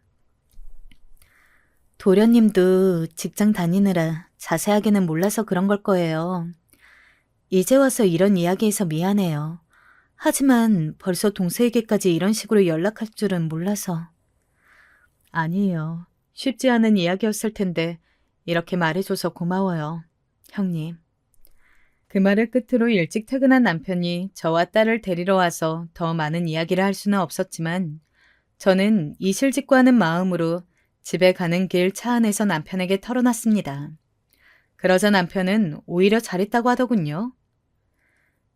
도련님도 직장 다니느라 자세하게는 몰라서 그런 걸 거예요. 이제 와서 이런 이야기해서 미안해요. 하지만 벌써 동서에게까지 이런 식으로 연락할 줄은 몰라서. 아니에요. 쉽지 않은 이야기였을 텐데 이렇게 말해줘서 고마워요, 형님. 그 말을 끝으로 일찍 퇴근한 남편이 저와 딸을 데리러 와서 더 많은 이야기를 할 수는 없었지만 저는 이실직고하는 마음으로 집에 가는 길 차 안에서 남편에게 털어놨습니다. 그러자 남편은 오히려 잘했다고 하더군요.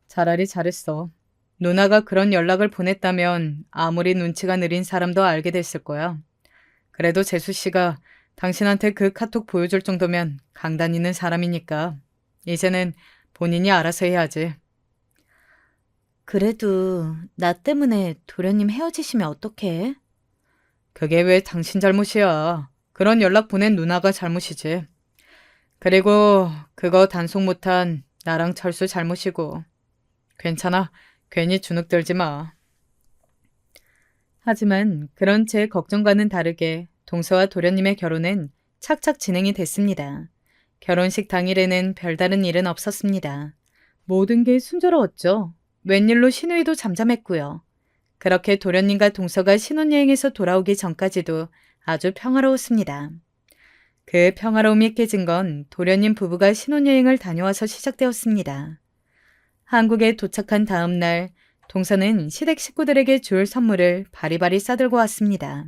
차라리 잘했어. 누나가 그런 연락을 보냈다면 아무리 눈치가 느린 사람도 알게 됐을 거야. 그래도 재수 씨가 당신한테 그 카톡 보여줄 정도면 강단 있는 사람이니까 이제는 본인이 알아서 해야지. 그래도 나 때문에 도련님 헤어지시면 어떡해? 그게 왜 당신 잘못이야. 그런 연락 보낸 누나가 잘못이지. 그리고 그거 단속 못한 나랑 철수 잘못이고. 괜찮아. 괜히 주눅 들지 마. 하지만 그런 제 걱정과는 다르게 동서와 도련님의 결혼은 착착 진행이 됐습니다. 결혼식 당일에는 별다른 일은 없었습니다. 모든 게 순조로웠죠. 웬일로 신우이도 잠잠했고요. 그렇게 도련님과 동서가 신혼여행에서 돌아오기 전까지도 아주 평화로웠습니다. 그 평화로움이 깨진 건 도련님 부부가 신혼여행을 다녀와서 시작되었습니다. 한국에 도착한 다음 날 동서는 시댁 식구들에게 줄 선물을 바리바리 싸들고 왔습니다.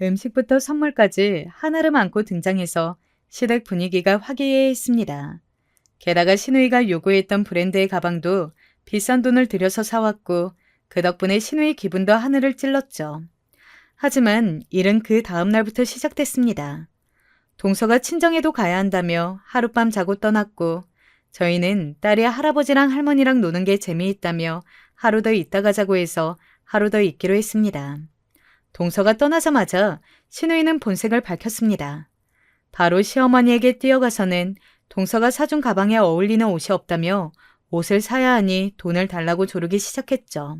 음식부터 선물까지 한아름 안고 등장해서 시댁 분위기가 화기애애했습니다. 게다가 신우이가 요구했던 브랜드의 가방도 비싼 돈을 들여서 사왔고 그 덕분에 신우이 기분도 하늘을 찔렀죠. 하지만 일은 그 다음 날부터 시작됐습니다. 동서가 친정에도 가야 한다며 하룻밤 자고 떠났고 저희는 딸이 할아버지랑 할머니랑 노는 게 재미있다며 하루 더 있다 가자고 해서 하루 더 있기로 했습니다. 동서가 떠나자마자 신우이는 본색을 밝혔습니다. 바로 시어머니에게 뛰어가서는 동서가 사준 가방에 어울리는 옷이 없다며 옷을 사야 하니 돈을 달라고 조르기 시작했죠.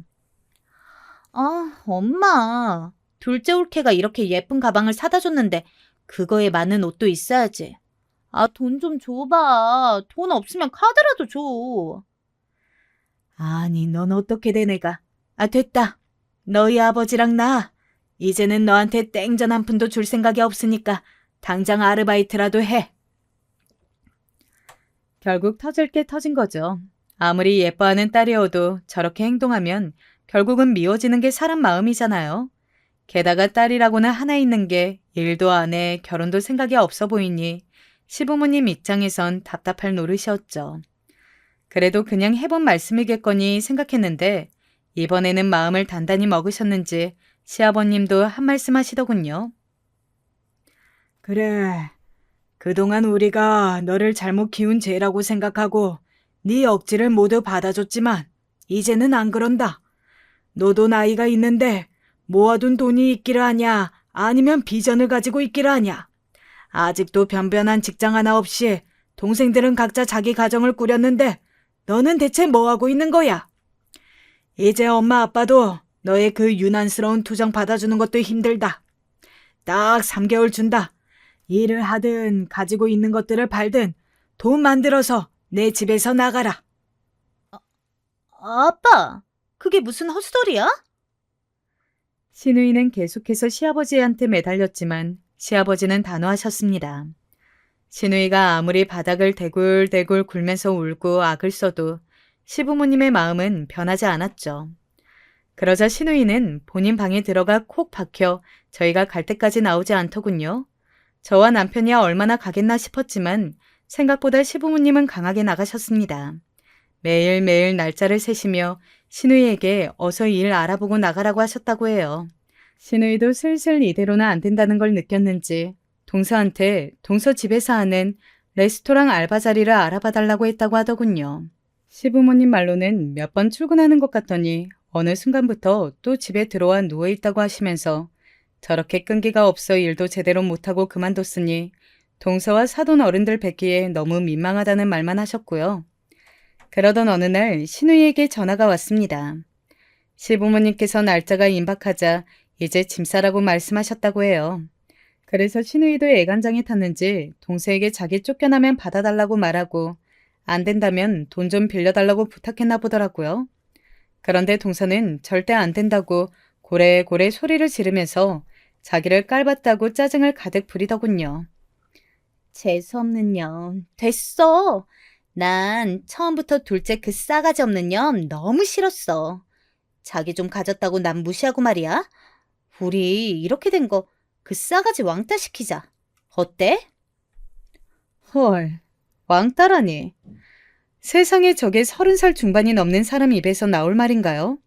아, 엄마. 둘째 올케가 이렇게 예쁜 가방을 사다 줬는데 그거에 맞는 옷도 있어야지. 아, 돈 좀 줘봐. 돈 없으면 카드라도 줘. 아니, 넌 어떻게 된 애가. 아, 됐다. 너희 아버지랑 나. 이제는 너한테 땡전 한 푼도 줄 생각이 없으니까 당장 아르바이트라도 해. 결국 터질 게 터진 거죠. 아무리 예뻐하는 딸이어도 저렇게 행동하면 결국은 미워지는 게 사람 마음이잖아요. 게다가 딸이라고는 하나 있는 게 일도 안 해 결혼도 생각이 없어 보이니 시부모님 입장에선 답답할 노릇이었죠. 그래도 그냥 해본 말씀이겠거니 생각했는데 이번에는 마음을 단단히 먹으셨는지 시아버님도 한 말씀 하시더군요. 그래. 그동안 우리가 너를 잘못 키운 죄라고 생각하고 네 억지를 모두 받아줬지만 이제는 안 그런다. 너도 나이가 있는데 모아둔 돈이 있기를 하냐 아니면 비전을 가지고 있기를 하냐. 아직도 변변한 직장 하나 없이 동생들은 각자 자기 가정을 꾸렸는데 너는 대체 뭐 하고 있는 거야? 이제 엄마 아빠도 너의 그 유난스러운 투정 받아주는 것도 힘들다. 딱 3개월 준다. 일을 하든 가지고 있는 것들을 팔든 돈 만들어서 내 집에서 나가라. 아빠, 그게 무슨 헛소리야? 신우이는 계속해서 시아버지한테 매달렸지만 시아버지는 단호하셨습니다. 신우이가 아무리 바닥을 대굴대굴 굴면서 울고 악을 써도 시부모님의 마음은 변하지 않았죠. 그러자 신우이는 본인 방에 들어가 콕 박혀 저희가 갈 때까지 나오지 않더군요. 저와 남편이야 얼마나 가겠나 싶었지만 생각보다 시부모님은 강하게 나가셨습니다. 매일매일 날짜를 세시며 신우이에게 어서 일 알아보고 나가라고 하셨다고 해요. 신우이도 슬슬 이대로는 안 된다는 걸 느꼈는지 동서한테 동서 집에서 하는 레스토랑 알바 자리를 알아봐 달라고 했다고 하더군요. 시부모님 말로는 몇 번 출근하는 것 같더니 어느 순간부터 또 집에 들어와 누워있다고 하시면서 저렇게 끈기가 없어 일도 제대로 못하고 그만뒀으니 동서와 사돈 어른들 뵙기에 너무 민망하다는 말만 하셨고요. 그러던 어느 날 신우이에게 전화가 왔습니다. 시부모님께서 날짜가 임박하자 이제 짐 싸라고 말씀하셨다고 해요. 그래서 신우이도 애간장에 탔는지 동서에게 자기 쫓겨나면 받아달라고 말하고 안 된다면 돈 좀 빌려달라고 부탁했나 보더라고요. 그런데 동서는 절대 안 된다고 고래고래 소리를 지르면서 자기를 깔봤다고 짜증을 가득 부리더군요. 재수없는 년. 됐어. 난 처음부터 둘째 그 싸가지 없는 년 너무 싫었어. 자기 좀 가졌다고 남 무시하고 말이야. 우리 이렇게 된 거 그 싸가지 왕따 시키자. 어때? 헐, 왕따라니. 세상에 저게 30살 중반이 넘는 사람 입에서 나올 말인가요?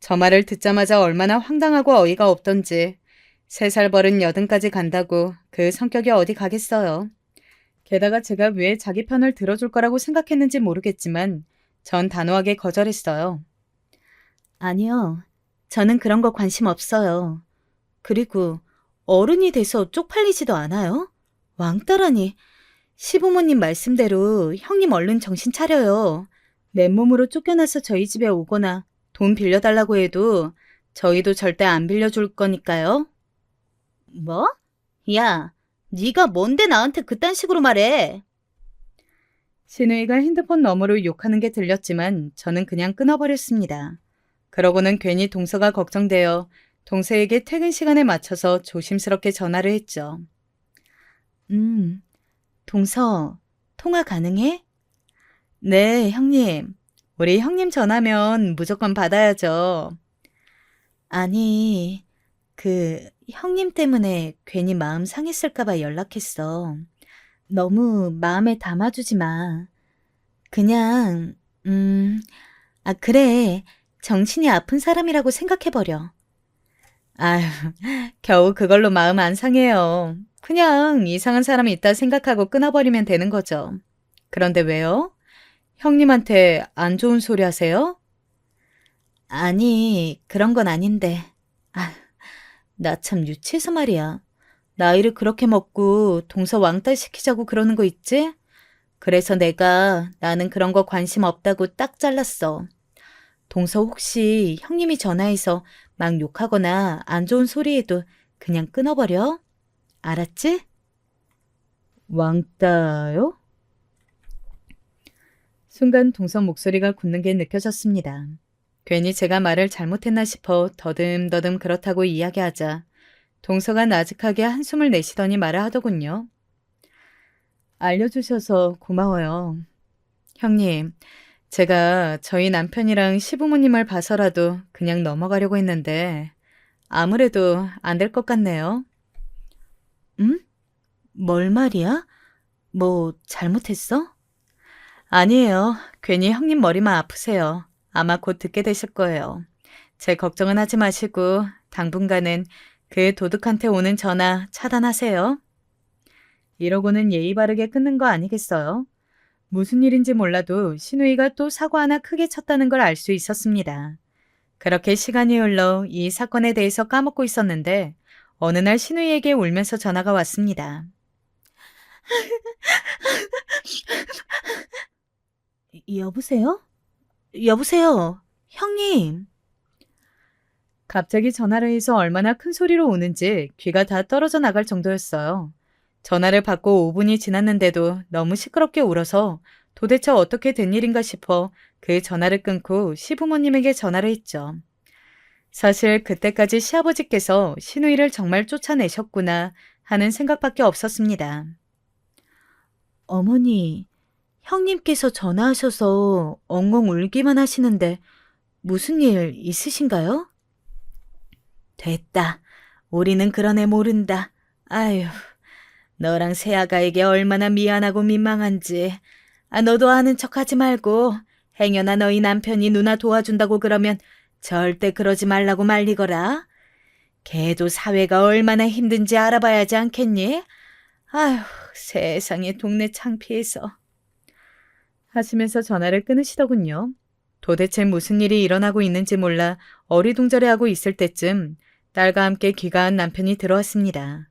저 말을 듣자마자 얼마나 황당하고 어이가 없던지 3살 버른 80까지 간다고 그 성격이 어디 가겠어요. 게다가 제가 왜 자기 편을 들어줄 거라고 생각했는지 모르겠지만 전 단호하게 거절했어요. 아니요. 저는 그런 거 관심 없어요. 그리고 어른이 돼서 쪽팔리지도 않아요? 왕따라니. 시부모님 말씀대로 형님 얼른 정신 차려요. 맨몸으로 쫓겨나서 저희 집에 오거나 돈 빌려달라고 해도 저희도 절대 안 빌려줄 거니까요. 뭐? 야, 네가 뭔데 나한테 그딴 식으로 말해? 신우이가 핸드폰 너머로 욕하는 게 들렸지만 저는 그냥 끊어버렸습니다. 그러고는 괜히 동서가 걱정되어 동서에게 퇴근 시간에 맞춰서 조심스럽게 전화를 했죠. 동서, 통화 가능해? 네, 형님. 우리 형님 전화면 무조건 받아야죠. 아니, 형님 때문에 괜히 마음 상했을까봐 연락했어. 너무 마음에 담아주지 마. 그냥, 그래. 정신이 아픈 사람이라고 생각해버려. 아휴, 겨우 그걸로 마음 안 상해요. 그냥 이상한 사람이 있다 생각하고 끊어버리면 되는 거죠. 그런데 왜요? 형님한테 안 좋은 소리 하세요? 아니, 그런 건 아닌데. 나 참 유치해서 말이야. 나이를 그렇게 먹고 동서 왕따 시키자고 그러는 거 있지? 그래서 내가 나는 그런 거 관심 없다고 딱 잘랐어. 동서 혹시 형님이 전화해서 막 욕하거나 안 좋은 소리해도 그냥 끊어버려? 알았지? 왕따요? 순간 동서 목소리가 굳는 게 느껴졌습니다. 괜히 제가 말을 잘못했나 싶어 더듬더듬 그렇다고 이야기하자 동서가 나직하게 한숨을 내쉬더니 말을 하더군요. 알려주셔서 고마워요. 형님, 제가 저희 남편이랑 시부모님을 봐서라도 그냥 넘어가려고 했는데 아무래도 안 될 것 같네요. 응? 뭘 말이야? 뭐 잘못했어? 아니에요. 괜히 형님 머리만 아프세요. 아마 곧 듣게 되실 거예요. 제 걱정은 하지 마시고 당분간은 그 도둑한테 오는 전화 차단하세요. 이러고는 예의 바르게 끊는 거 아니겠어요? 무슨 일인지 몰라도 신우이가 또 사고 하나 크게 쳤다는 걸 알 수 있었습니다. 그렇게 시간이 흘러 이 사건에 대해서 까먹고 있었는데 어느 날 신우이에게 울면서 전화가 왔습니다. 여보세요? 여보세요? 형님. 갑자기 전화를 해서 얼마나 큰 소리로 우는지 귀가 다 떨어져 나갈 정도였어요. 전화를 받고 5분이 지났는데도 너무 시끄럽게 울어서 도대체 어떻게 된 일인가 싶어 그 전화를 끊고 시부모님에게 전화를 했죠. 사실 그때까지 시아버지께서 신우이를 정말 쫓아내셨구나 하는 생각밖에 없었습니다. 어머니, 형님께서 전화하셔서 엉엉 울기만 하시는데 무슨 일 있으신가요? 됐다. 우리는 그런 애 모른다. 아휴, 너랑 새아가에게 얼마나 미안하고 민망한지. 너도 아는 척하지 말고 행여나 너희 남편이 누나 도와준다고 그러면 절대 그러지 말라고 말리거라. 걔도 사회가 얼마나 힘든지 알아봐야지 않겠니? 아휴, 세상에 동네 창피해서. 하시면서 전화를 끊으시더군요. 도대체 무슨 일이 일어나고 있는지 몰라 어리둥절해하고 있을 때쯤 딸과 함께 귀가한 남편이 들어왔습니다.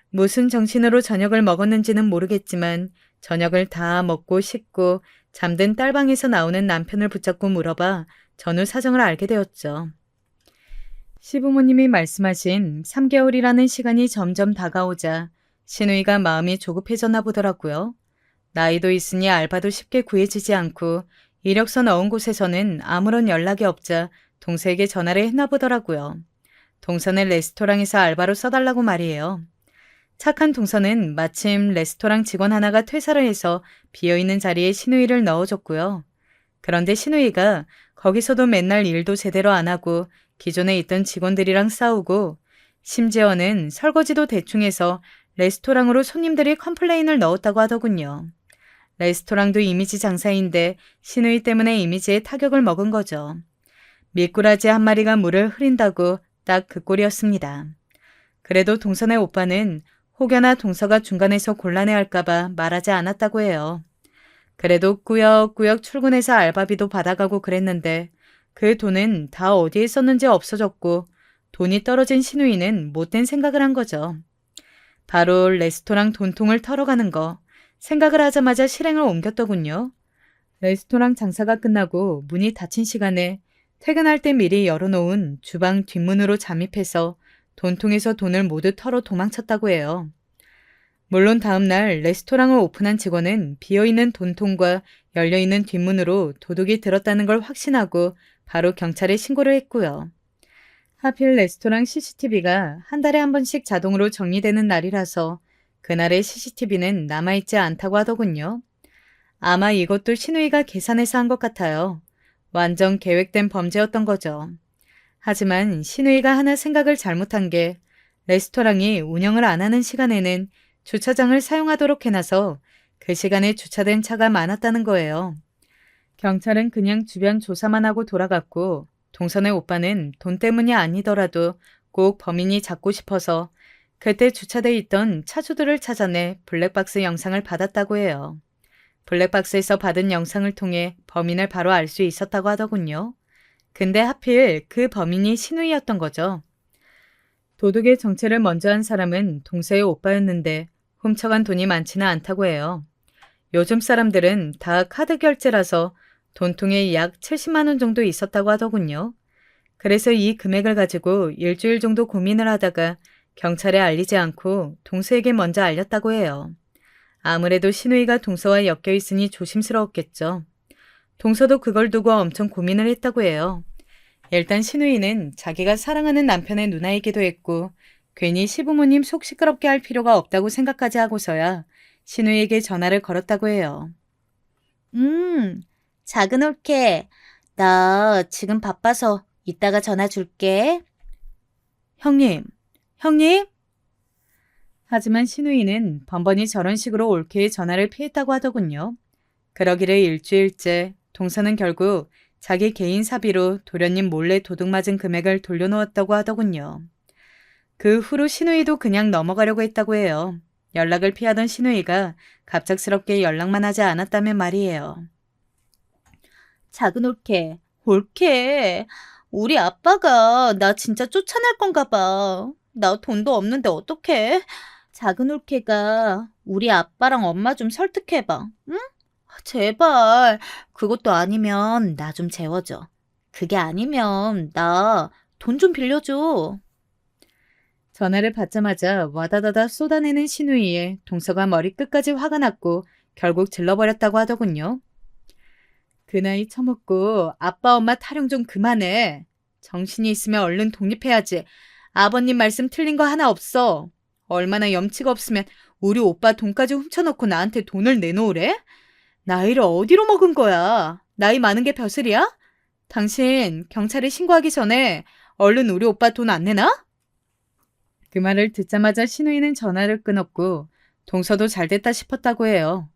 무슨 정신으로 저녁을 먹었는지는 모르겠지만 저녁을 다 먹고 씻고 잠든 딸방에서 나오는 남편을 붙잡고 물어봐 전후 사정을 알게 되었죠. 시부모님이 말씀하신 3개월이라는 시간이 점점 다가오자 신우이가 마음이 조급해졌나 보더라고요. 나이도 있으니 알바도 쉽게 구해지지 않고 이력서 넣은 곳에서는 아무런 연락이 없자 동서에게 전화를 했나 보더라고요. 동서는 레스토랑에서 알바로 써달라고 말이에요. 착한 동서는 마침 레스토랑 직원 하나가 퇴사를 해서 비어있는 자리에 신우이를 넣어줬고요. 그런데 신우이가 거기서도 맨날 일도 제대로 안 하고 기존에 있던 직원들이랑 싸우고 심지어는 설거지도 대충 해서 레스토랑으로 손님들이 컴플레인을 넣었다고 하더군요. 레스토랑도 이미지 장사인데 신우이 때문에 이미지에 타격을 먹은 거죠. 미꾸라지 한 마리가 물을 흐린다고 딱 그 꼴이었습니다. 그래도 동선의 오빠는 혹여나 동서가 중간에서 곤란해할까봐 말하지 않았다고 해요. 그래도 꾸역꾸역 출근해서 알바비도 받아가고 그랬는데 그 돈은 다 어디에 썼는지 없어졌고 돈이 떨어진 신우이는 못된 생각을 한 거죠. 바로 레스토랑 돈통을 털어가는 거. 생각을 하자마자 실행을 옮겼더군요. 레스토랑 장사가 끝나고 문이 닫힌 시간에 퇴근할 때 미리 열어놓은 주방 뒷문으로 잠입해서 돈통에서 돈을 모두 털어 도망쳤다고 해요. 물론 다음날 레스토랑을 오픈한 직원은 비어있는 돈통과 열려있는 뒷문으로 도둑이 들었다는 걸 확신하고 바로 경찰에 신고를 했고요. 하필 레스토랑 CCTV가 한 달에 한 번씩 자동으로 정리되는 날이라서 그날의 CCTV는 남아있지 않다고 하더군요. 아마 이것도 신우이가 계산해서 한 것 같아요. 완전 계획된 범죄였던 거죠. 하지만 신우이가 하나 생각을 잘못한 게 레스토랑이 운영을 안 하는 시간에는 주차장을 사용하도록 해놔서 그 시간에 주차된 차가 많았다는 거예요. 경찰은 그냥 주변 조사만 하고 돌아갔고 동선의 오빠는 돈 때문이 아니더라도 꼭 범인이 잡고 싶어서 그때 주차돼 있던 차주들을 찾아내 블랙박스 영상을 받았다고 해요. 블랙박스에서 받은 영상을 통해 범인을 바로 알 수 있었다고 하더군요. 근데 하필 그 범인이 신우이였던 거죠. 도둑의 정체를 먼저 한 사람은 동서의 오빠였는데 훔쳐간 돈이 많지는 않다고 해요. 요즘 사람들은 다 카드 결제라서 돈통에 약 70만 원 정도 있었다고 하더군요. 그래서 이 금액을 가지고 일주일 정도 고민을 하다가 경찰에 알리지 않고 동서에게 먼저 알렸다고 해요. 아무래도 신우이가 동서와 엮여 있으니 조심스러웠겠죠. 동서도 그걸 두고 엄청 고민을 했다고 해요. 일단 신우이는 자기가 사랑하는 남편의 누나이기도 했고 괜히 시부모님 속 시끄럽게 할 필요가 없다고 생각까지 하고서야 신우이에게 전화를 걸었다고 해요. 작은 올케. 나 지금 바빠서 이따가 전화 줄게. 형님. 하지만 신우이는 번번이 저런 식으로 올케의 전화를 피했다고 하더군요. 그러기를 일주일째 동서는 결국 자기 개인 사비로 도련님 몰래 도둑 맞은 금액을 돌려놓았다고 하더군요. 그 후로 신우이도 그냥 넘어가려고 했다고 해요. 연락을 피하던 신우이가 갑작스럽게 연락만 하지 않았다면 말이에요. 작은 올케. 우리 아빠가 나 진짜 쫓아낼 건가 봐. 나 돈도 없는데 어떡해? 작은 올케가 우리 아빠랑 엄마 좀 설득해봐. 응? 제발. 그것도 아니면 나 좀 재워줘. 그게 아니면 나 돈 좀 빌려줘. 전화를 받자마자 와다다다 쏟아내는 신우이에 동서가 머리끝까지 화가 났고 결국 질러버렸다고 하더군요. 그 나이 처먹고 아빠 엄마 타령 좀 그만해. 정신이 있으면 얼른 독립해야지. 아버님 말씀 틀린 거 하나 없어. 얼마나 염치가 없으면 우리 오빠 돈까지 훔쳐놓고 나한테 돈을 내놓으래? 나이를 어디로 먹은 거야? 나이 많은 게 벼슬이야? 당신 경찰에 신고하기 전에 얼른 우리 오빠 돈 안 내나? 그 말을 듣자마자 신우이는 전화를 끊었고 동서도 잘됐다 싶었다고 해요.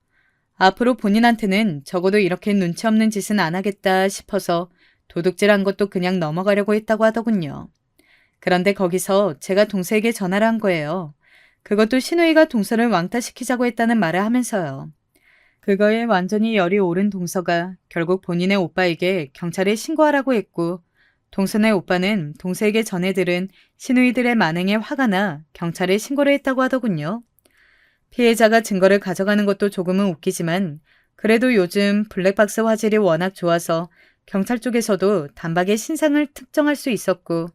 앞으로 본인한테는 적어도 이렇게 눈치 없는 짓은 안 하겠다 싶어서 도둑질한 것도 그냥 넘어가려고 했다고 하더군요. 그런데 거기서 제가 동서에게 전화를 한 거예요. 그것도 신우이가 동서를 왕따시키자고 했다는 말을 하면서요. 그거에 완전히 열이 오른 동서가 결국 본인의 오빠에게 경찰에 신고하라고 했고 동서네 오빠는 동서에게 전해 들은 신우이들의 만행에 화가 나 경찰에 신고를 했다고 하더군요. 피해자가 증거를 가져가는 것도 조금은 웃기지만 그래도 요즘 블랙박스 화질이 워낙 좋아서 경찰 쪽에서도 단박에 신상을 특정할 수 있었고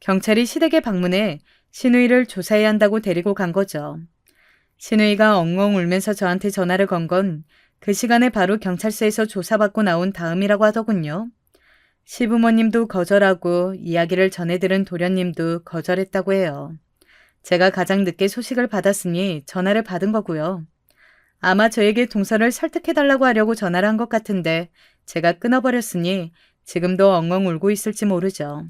경찰이 시댁에 방문해 신우이를 조사해야 한다고 데리고 간 거죠. 신우이가 엉엉 울면서 저한테 전화를 건 건 그 시간에 바로 경찰서에서 조사받고 나온 다음이라고 하더군요. 시부모님도 거절하고 이야기를 전해들은 도련님도 거절했다고 해요. 제가 가장 늦게 소식을 받았으니 전화를 받은 거고요. 아마 저에게 동서를 설득해달라고 하려고 전화를 한 것 같은데 제가 끊어버렸으니 지금도 엉엉 울고 있을지 모르죠.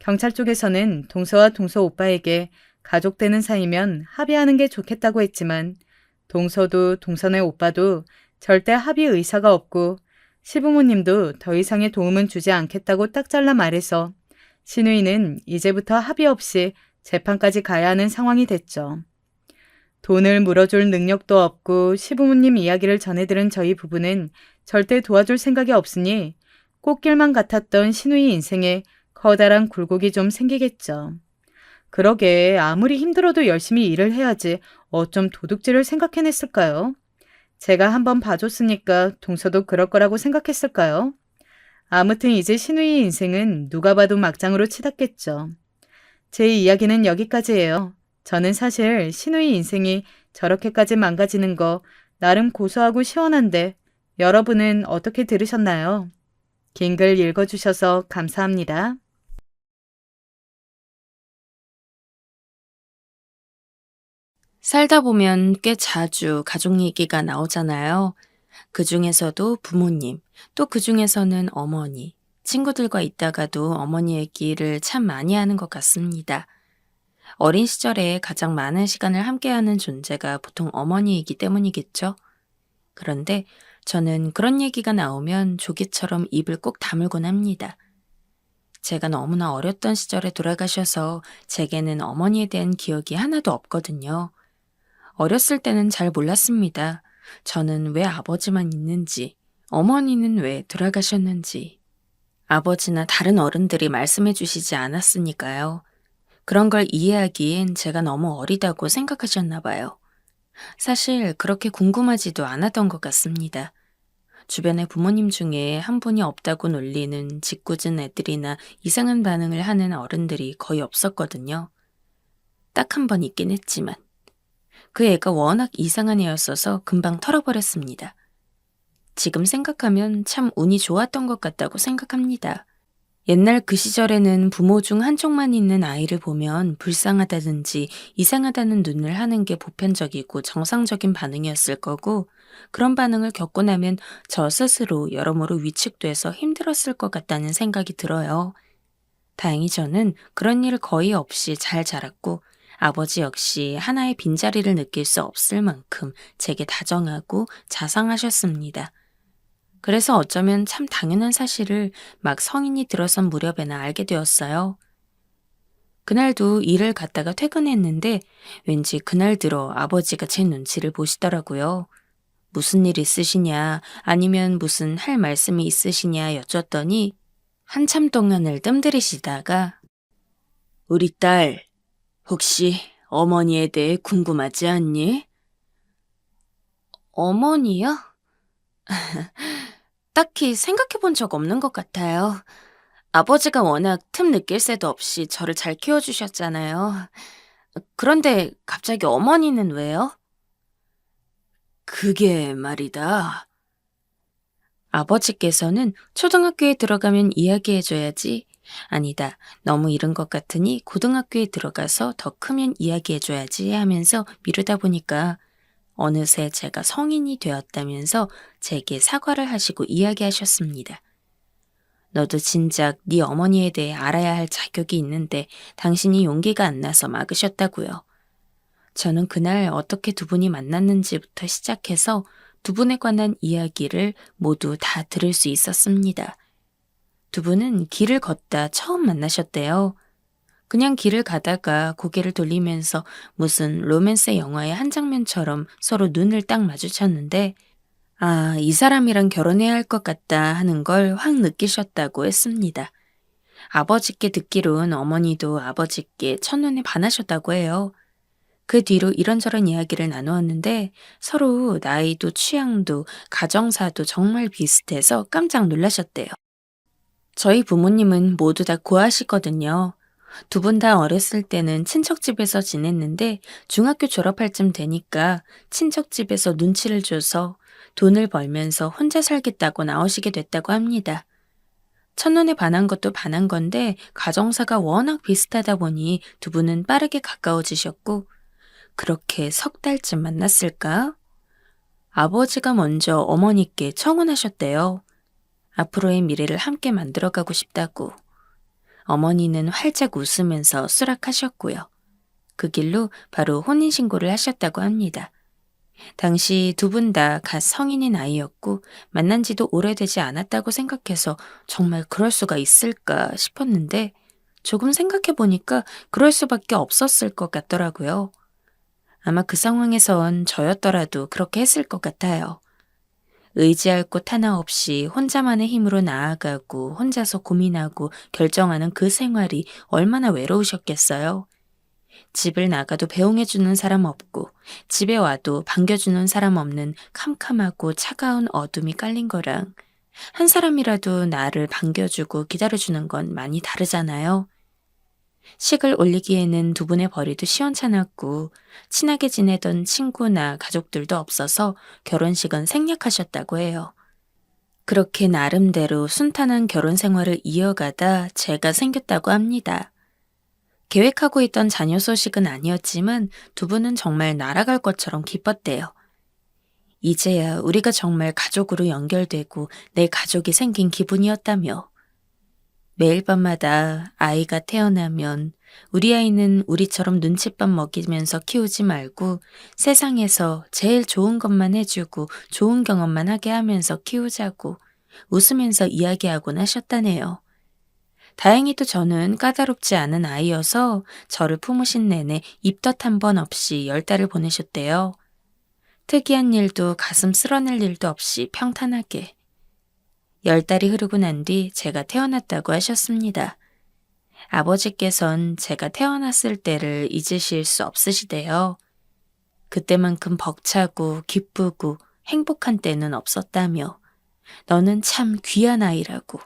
경찰 쪽에서는 동서와 동서 오빠에게 가족 되는 사이면 합의하는 게 좋겠다고 했지만 동서도 동서네 오빠도 절대 합의 의사가 없고 시부모님도 더 이상의 도움은 주지 않겠다고 딱 잘라 말해서 신우이는 이제부터 합의 없이 재판까지 가야 하는 상황이 됐죠. 돈을 물어줄 능력도 없고 시부모님 이야기를 전해들은 저희 부부는 절대 도와줄 생각이 없으니 꽃길만 같았던 신우이 인생에 커다란 굴곡이 좀 생기겠죠. 그러게 아무리 힘들어도 열심히 일을 해야지 어쩜 도둑질을 생각해냈을까요? 제가 한번 봐줬으니까 동서도 그럴 거라고 생각했을까요? 아무튼 이제 신우이의 인생은 누가 봐도 막장으로 치닫겠죠. 제 이야기는 여기까지예요. 저는 사실 신우이 인생이 저렇게까지 망가지는 거 나름 고소하고 시원한데 여러분은 어떻게 들으셨나요? 긴 글 읽어주셔서 감사합니다. 살다 보면 꽤 자주 가족 얘기가 나오잖아요. 그 중에서도 부모님, 또 그 중에서는 어머니, 친구들과 있다가도 어머니 얘기를 참 많이 하는 것 같습니다. 어린 시절에 가장 많은 시간을 함께하는 존재가 보통 어머니이기 때문이겠죠. 그런데 저는 그런 얘기가 나오면 조개처럼 입을 꼭 다물곤 합니다. 제가 너무나 어렸던 시절에 돌아가셔서 제게는 어머니에 대한 기억이 하나도 없거든요. 어렸을 때는 잘 몰랐습니다. 저는 왜 아버지만 있는지, 어머니는 왜 돌아가셨는지. 아버지나 다른 어른들이 말씀해 주시지 않았으니까요. 그런 걸 이해하기엔 제가 너무 어리다고 생각하셨나 봐요. 사실 그렇게 궁금하지도 않았던 것 같습니다. 주변에 부모님 중에 한 분이 없다고 놀리는 짓궂은 애들이나 이상한 반응을 하는 어른들이 거의 없었거든요. 딱 한 번 있긴 했지만 그 애가 워낙 이상한 애였어서 금방 털어버렸습니다. 지금 생각하면 참 운이 좋았던 것 같다고 생각합니다. 옛날 그 시절에는 부모 중 한쪽만 있는 아이를 보면 불쌍하다든지 이상하다는 눈을 하는 게 보편적이고 정상적인 반응이었을 거고, 그런 반응을 겪고 나면 저 스스로 여러모로 위축돼서 힘들었을 것 같다는 생각이 들어요. 다행히 저는 그런 일 거의 없이 잘 자랐고, 아버지 역시 하나의 빈자리를 느낄 수 없을 만큼 제게 다정하고 자상하셨습니다. 그래서 어쩌면 참 당연한 사실을 막 성인이 들어선 무렵에나 알게 되었어요. 그날도 일을 갔다가 퇴근했는데 왠지 그날 들어 아버지가 제 눈치를 보시더라고요. 무슨 일 있으시냐, 아니면 무슨 할 말씀이 있으시냐 여쭸더니 한참 동안을 뜸들이시다가 우리 딸, 혹시 어머니에 대해 궁금하지 않니? 어머니요? 딱히 생각해 본 적 없는 것 같아요. 아버지가 워낙 틈 느낄 새도 없이 저를 잘 키워주셨잖아요. 그런데 갑자기 어머니는 왜요? 그게 말이다. 아버지께서는 초등학교에 들어가면 이야기해줘야지. 아니다, 너무 이른 것 같으니 고등학교에 들어가서 더 크면 이야기해줘야지 하면서 미루다 보니까 어느새 제가 성인이 되었다면서 제게 사과를 하시고 이야기하셨습니다. 너도 진작 네 어머니에 대해 알아야 할 자격이 있는데 당신이 용기가 안 나서 막으셨다고요. 저는 그날 어떻게 두 분이 만났는지부터 시작해서 두 분에 관한 이야기를 모두 다 들을 수 있었습니다. 두 분은 길을 걷다 처음 만나셨대요. 그냥 길을 가다가 고개를 돌리면서 무슨 로맨스 영화의 한 장면처럼 서로 눈을 딱 마주쳤는데 아, 이 사람이랑 결혼해야 할 것 같다 하는 걸 확 느끼셨다고 했습니다. 아버지께 듣기론 어머니도 아버지께 첫눈에 반하셨다고 해요. 그 뒤로 이런저런 이야기를 나누었는데 서로 나이도 취향도 가정사도 정말 비슷해서 깜짝 놀라셨대요. 저희 부모님은 모두 다 고아시거든요. 두 분 다 어렸을 때는 친척집에서 지냈는데 중학교 졸업할 쯤 되니까 친척집에서 눈치를 줘서 돈을 벌면서 혼자 살겠다고 나오시게 됐다고 합니다. 첫눈에 반한 것도 반한 건데 가정사가 워낙 비슷하다 보니 두 분은 빠르게 가까워지셨고 그렇게 석 달쯤 만났을까? 아버지가 먼저 어머니께 청혼하셨대요. 앞으로의 미래를 함께 만들어가고 싶다고. 어머니는 활짝 웃으면서 수락하셨고요. 그 길로 바로 혼인신고를 하셨다고 합니다. 당시 두 분 다 갓 성인인 아이였고 만난 지도 오래되지 않았다고 생각해서 정말 그럴 수가 있을까 싶었는데 조금 생각해 보니까 그럴 수밖에 없었을 것 같더라고요. 아마 그 상황에선 저였더라도 그렇게 했을 것 같아요. 의지할 곳 하나 없이 혼자만의 힘으로 나아가고 혼자서 고민하고 결정하는 그 생활이 얼마나 외로우셨겠어요. 집을 나가도 배웅해주는 사람 없고 집에 와도 반겨주는 사람 없는 캄캄하고 차가운 어둠이 깔린 거랑 한 사람이라도 나를 반겨주고 기다려주는 건 많이 다르잖아요. 식을 올리기에는 두 분의 벌이도 시원찮았고 친하게 지내던 친구나 가족들도 없어서 결혼식은 생략하셨다고 해요. 그렇게 나름대로 순탄한 결혼 생활을 이어가다 제가 생겼다고 합니다. 계획하고 있던 자녀 소식은 아니었지만 두 분은 정말 날아갈 것처럼 기뻤대요. 이제야 우리가 정말 가족으로 연결되고 내 가족이 생긴 기분이었다며. 매일 밤마다 아이가 태어나면 우리 아이는 우리처럼 눈칫밥 먹이면서 키우지 말고 세상에서 제일 좋은 것만 해주고 좋은 경험만 하게 하면서 키우자고 웃으면서 이야기하곤 하셨다네요. 다행히도 저는 까다롭지 않은 아이여서 저를 품으신 내내 입덧 한 번 없이 10달을 보내셨대요. 특이한 일도 가슴 쓸어낼 일도 없이 평탄하게. 10달이 흐르고 난 뒤 제가 태어났다고 하셨습니다. 아버지께선 제가 태어났을 때를 잊으실 수 없으시대요. 그때만큼 벅차고 기쁘고 행복한 때는 없었다며 너는 참 귀한 아이라고.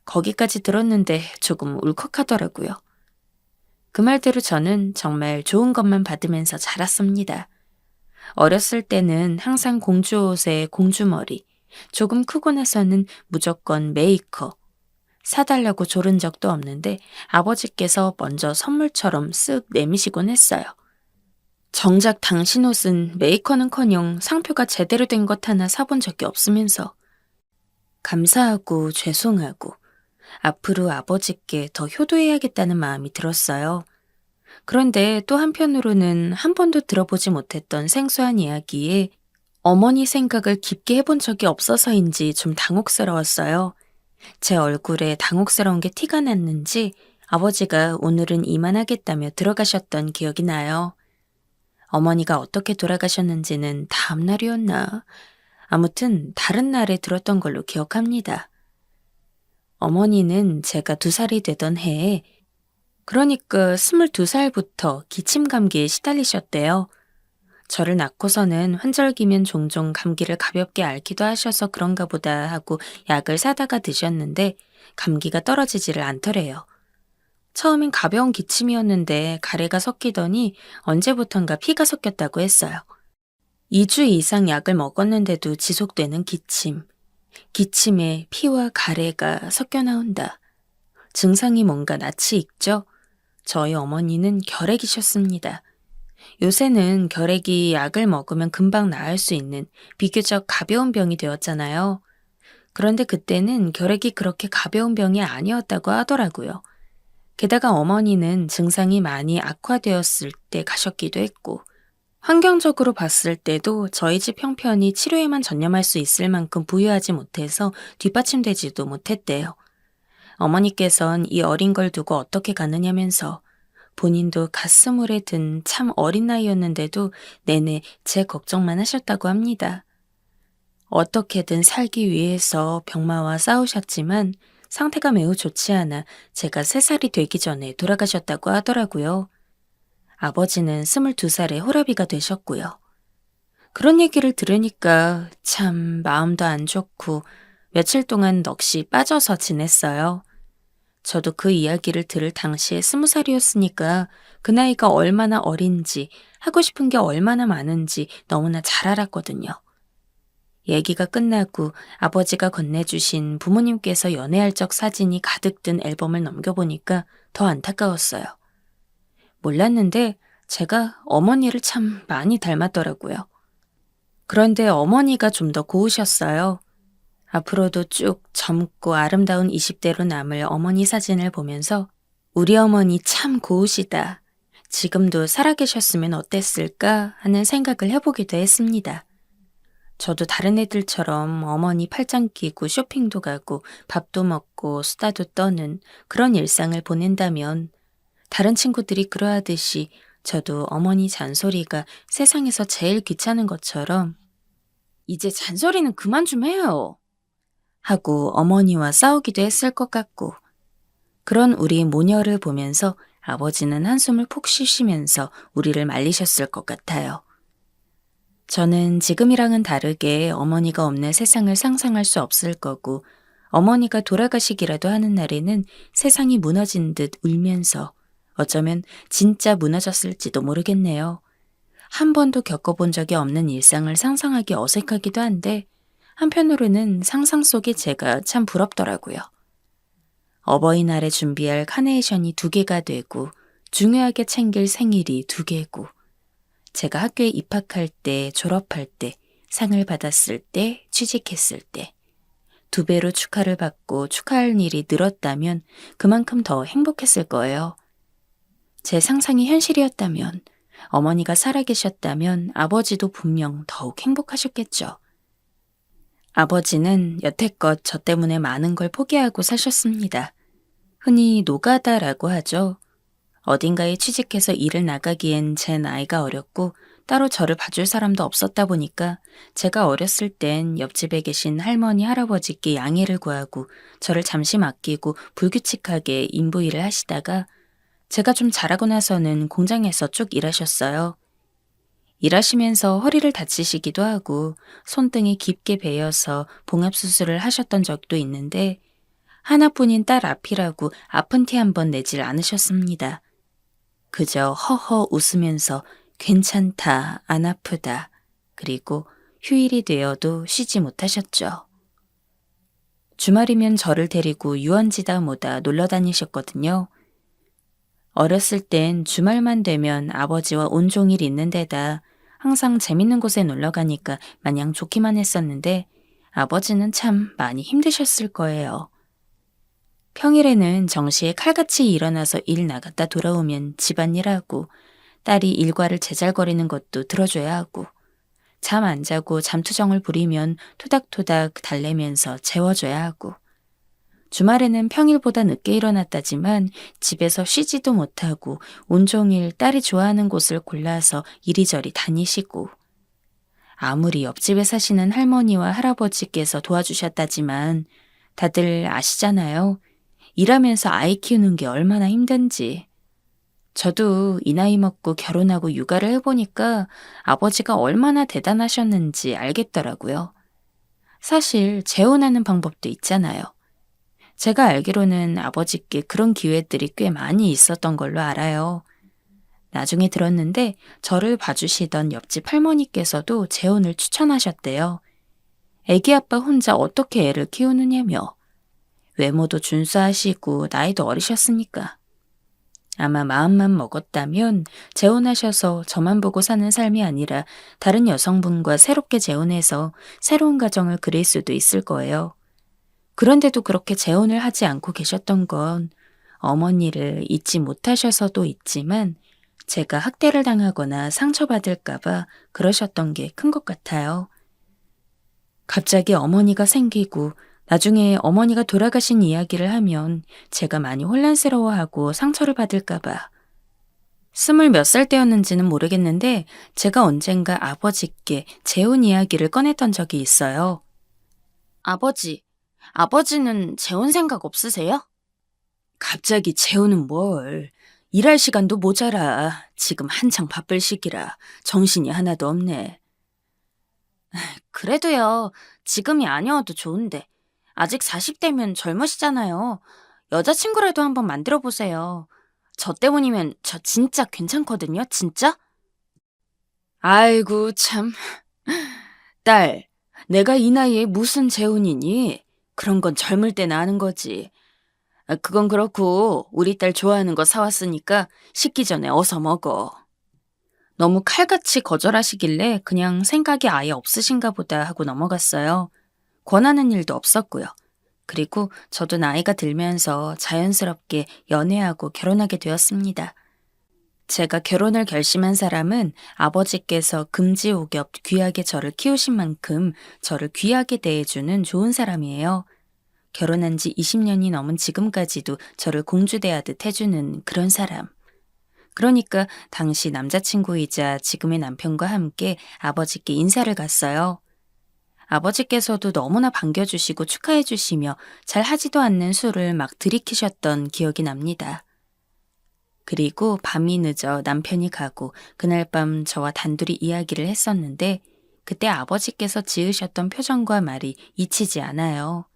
거기까지 들었는데 조금 울컥하더라고요. 그 말대로 저는 정말 좋은 것만 받으면서 자랐습니다. 어렸을 때는 항상 공주 옷에 공주머리, 조금 크고 나서는 무조건 메이커. 사달라고 조른 적도 없는데 아버지께서 먼저 선물처럼 쓱 내미시곤 했어요. 정작 당신 옷은 메이커는커녕 상표가 제대로 된 것 하나 사본 적이 없으면서 감사하고 죄송하고 앞으로 아버지께 더 효도해야겠다는 마음이 들었어요. 그런데 또 한편으로는 한 번도 들어보지 못했던 생소한 이야기에 어머니 생각을 깊게 해본 적이 없어서인지 좀 당혹스러웠어요. 제 얼굴에 당혹스러운 게 티가 났는지 아버지가 오늘은 이만하겠다며 들어가셨던 기억이 나요. 어머니가 어떻게 돌아가셨는지는 다음 날이었나. 아무튼 다른 날에 들었던 걸로 기억합니다. 어머니는 제가 2살이 되던 해에, 그러니까 22살부터 기침 감기에 시달리셨대요. 저를 낳고서는 환절기면 종종 감기를 가볍게 앓기도 하셔서 그런가 보다 하고 약을 사다가 드셨는데 감기가 떨어지지를 않더래요. 처음엔 가벼운 기침이었는데 가래가 섞이더니 언제부턴가 피가 섞였다고 했어요. 2주 이상 약을 먹었는데도 지속되는 기침. 기침에 피와 가래가 섞여 나온다. 증상이 뭔가 낯이 익죠? 저희 어머니는 결핵이셨습니다. 요새는 결핵이 약을 먹으면 금방 나을 수 있는 비교적 가벼운 병이 되었잖아요. 그런데 그때는 결핵이 그렇게 가벼운 병이 아니었다고 하더라고요. 게다가 어머니는 증상이 많이 악화되었을 때 가셨기도 했고, 환경적으로 봤을 때도 저희 집 형편이 치료에만 전념할 수 있을 만큼 부유하지 못해서 뒷받침되지도 못했대요. 어머니께선 이 어린 걸 두고 어떻게 가느냐면서 본인도 갓스물에 든 참 어린 나이였는데도 내내 제 걱정만 하셨다고 합니다. 어떻게든 살기 위해서 병마와 싸우셨지만 상태가 매우 좋지 않아 제가 3살이 되기 전에 돌아가셨다고 하더라고요. 아버지는 22살에 호라비가 되셨고요. 그런 얘기를 들으니까 참 마음도 안 좋고 며칠 동안 넋이 빠져서 지냈어요. 저도 그 이야기를 들을 당시에 20살이었으니까 그 나이가 얼마나 어린지 하고 싶은 게 얼마나 많은지 너무나 잘 알았거든요. 얘기가 끝나고 아버지가 건네주신 부모님께서 연애할 적 사진이 가득 든 앨범을 넘겨보니까 더 안타까웠어요. 몰랐는데 제가 어머니를 참 많이 닮았더라고요. 그런데 어머니가 좀 더 고우셨어요. 앞으로도 쭉 젊고 아름다운 20대로 남을 어머니 사진을 보면서 우리 어머니 참 고우시다. 지금도 살아계셨으면 어땠을까 하는 생각을 해보기도 했습니다. 저도 다른 애들처럼 어머니 팔짱 끼고 쇼핑도 가고 밥도 먹고 수다도 떠는 그런 일상을 보낸다면 다른 친구들이 그러하듯이 저도 어머니 잔소리가 세상에서 제일 귀찮은 것처럼 이제 잔소리는 그만 좀 해요. 하고 어머니와 싸우기도 했을 것 같고 그런 우리 모녀를 보면서 아버지는 한숨을 푹 쉬시면서 우리를 말리셨을 것 같아요. 저는 지금이랑은 다르게 어머니가 없는 세상을 상상할 수 없을 거고 어머니가 돌아가시기라도 하는 날에는 세상이 무너진 듯 울면서 어쩌면 진짜 무너졌을지도 모르겠네요. 한 번도 겪어본 적이 없는 일상을 상상하기 어색하기도 한데 한편으로는 상상 속의 제가 참 부럽더라고요. 어버이날에 준비할 카네이션이 2개가 되고 중요하게 챙길 생일이 2개고 제가 학교에 입학할 때, 졸업할 때, 상을 받았을 때, 취직했을 때 2배로 축하를 받고 축하할 일이 늘었다면 그만큼 더 행복했을 거예요. 제 상상이 현실이었다면 어머니가 살아계셨다면 아버지도 분명 더욱 행복하셨겠죠. 아버지는 여태껏 저 때문에 많은 걸 포기하고 사셨습니다. 흔히 노가다라고 하죠. 어딘가에 취직해서 일을 나가기엔 제 나이가 어렸고 따로 저를 봐줄 사람도 없었다 보니까 제가 어렸을 땐 옆집에 계신 할머니, 할아버지께 양해를 구하고 저를 잠시 맡기고 불규칙하게 인부 일을 하시다가 제가 좀 자라고 나서는 공장에서 쭉 일하셨어요. 일하시면서 허리를 다치시기도 하고 손등이 깊게 베여서 봉합수술을 하셨던 적도 있는데 하나뿐인 딸 앞이라고 아픈 티 한 번 내질 않으셨습니다. 그저 허허 웃으면서 괜찮다, 안 아프다. 그리고 휴일이 되어도 쉬지 못하셨죠. 주말이면 저를 데리고 유원지다 뭐다 놀러 다니셨거든요. 어렸을 땐 주말만 되면 아버지와 온종일 있는 데다 항상 재밌는 곳에 놀러 가니까 마냥 좋기만 했었는데 아버지는 참 많이 힘드셨을 거예요. 평일에는 정시에 칼같이 일어나서 일 나갔다 돌아오면 집안일하고 딸이 일과를 제잘거리는 것도 들어줘야 하고 잠 안 자고 잠투정을 부리면 토닥토닥 달래면서 재워줘야 하고 주말에는 평일보다 늦게 일어났다지만 집에서 쉬지도 못하고 온종일 딸이 좋아하는 곳을 골라서 이리저리 다니시고 아무리 옆집에 사시는 할머니와 할아버지께서 도와주셨다지만 다들 아시잖아요. 일하면서 아이 키우는 게 얼마나 힘든지. 저도 이 나이 먹고 결혼하고 육아를 해보니까 아버지가 얼마나 대단하셨는지 알겠더라고요. 사실 재혼하는 방법도 있잖아요. 제가 알기로는 아버지께 그런 기회들이 꽤 많이 있었던 걸로 알아요. 나중에 들었는데 저를 봐주시던 옆집 할머니께서도 재혼을 추천하셨대요. 애기 아빠 혼자 어떻게 애를 키우느냐며. 외모도 준수하시고 나이도 어리셨으니까. 아마 마음만 먹었다면 재혼하셔서 저만 보고 사는 삶이 아니라 다른 여성분과 새롭게 재혼해서 새로운 가정을 그릴 수도 있을 거예요. 그런데도 그렇게 재혼을 하지 않고 계셨던 건 어머니를 잊지 못하셔서도 있지만 제가 학대를 당하거나 상처받을까봐 그러셨던 게 큰 것 같아요. 갑자기 어머니가 생기고 나중에 어머니가 돌아가신 이야기를 하면 제가 많이 혼란스러워하고 상처를 받을까봐. 20몇 살 때였는지는 모르겠는데 제가 언젠가 아버지께 재혼 이야기를 꺼냈던 적이 있어요. 아버지는 재혼 생각 없으세요? 갑자기 재혼은 뭘. 일할 시간도 모자라. 지금 한창 바쁠 시기라 정신이 하나도 없네. 그래도요. 지금이 아니어도 좋은데. 아직 40대면 젊으시잖아요. 여자친구라도 한번 만들어 보세요. 저 때문이면 저 진짜 괜찮거든요. 진짜? 아이고 참. 딸, 내가 이 나이에 무슨 재혼이니? 그런 건 젊을 때나 하는 거지. 그건 그렇고 우리 딸 좋아하는 거 사왔으니까 식기 전에 어서 먹어. 너무 칼같이 거절하시길래 그냥 생각이 아예 없으신가 보다 하고 넘어갔어요. 권하는 일도 없었고요. 그리고 저도 나이가 들면서 자연스럽게 연애하고 결혼하게 되었습니다. 제가 결혼을 결심한 사람은 아버지께서 금지옥엽 귀하게 저를 키우신 만큼 저를 귀하게 대해주는 좋은 사람이에요. 결혼한 지 20년이 넘은 지금까지도 저를 공주대하듯 해주는 그런 사람. 그러니까 당시 남자친구이자 지금의 남편과 함께 아버지께 인사를 갔어요. 아버지께서도 너무나 반겨주시고 축하해주시며 잘 하지도 않는 술을 막 들이키셨던 기억이 납니다. 그리고 밤이 늦어 남편이 가고 그날 밤 저와 단둘이 이야기를 했었는데 그때 아버지께서 지으셨던 표정과 말이 잊히지 않아요.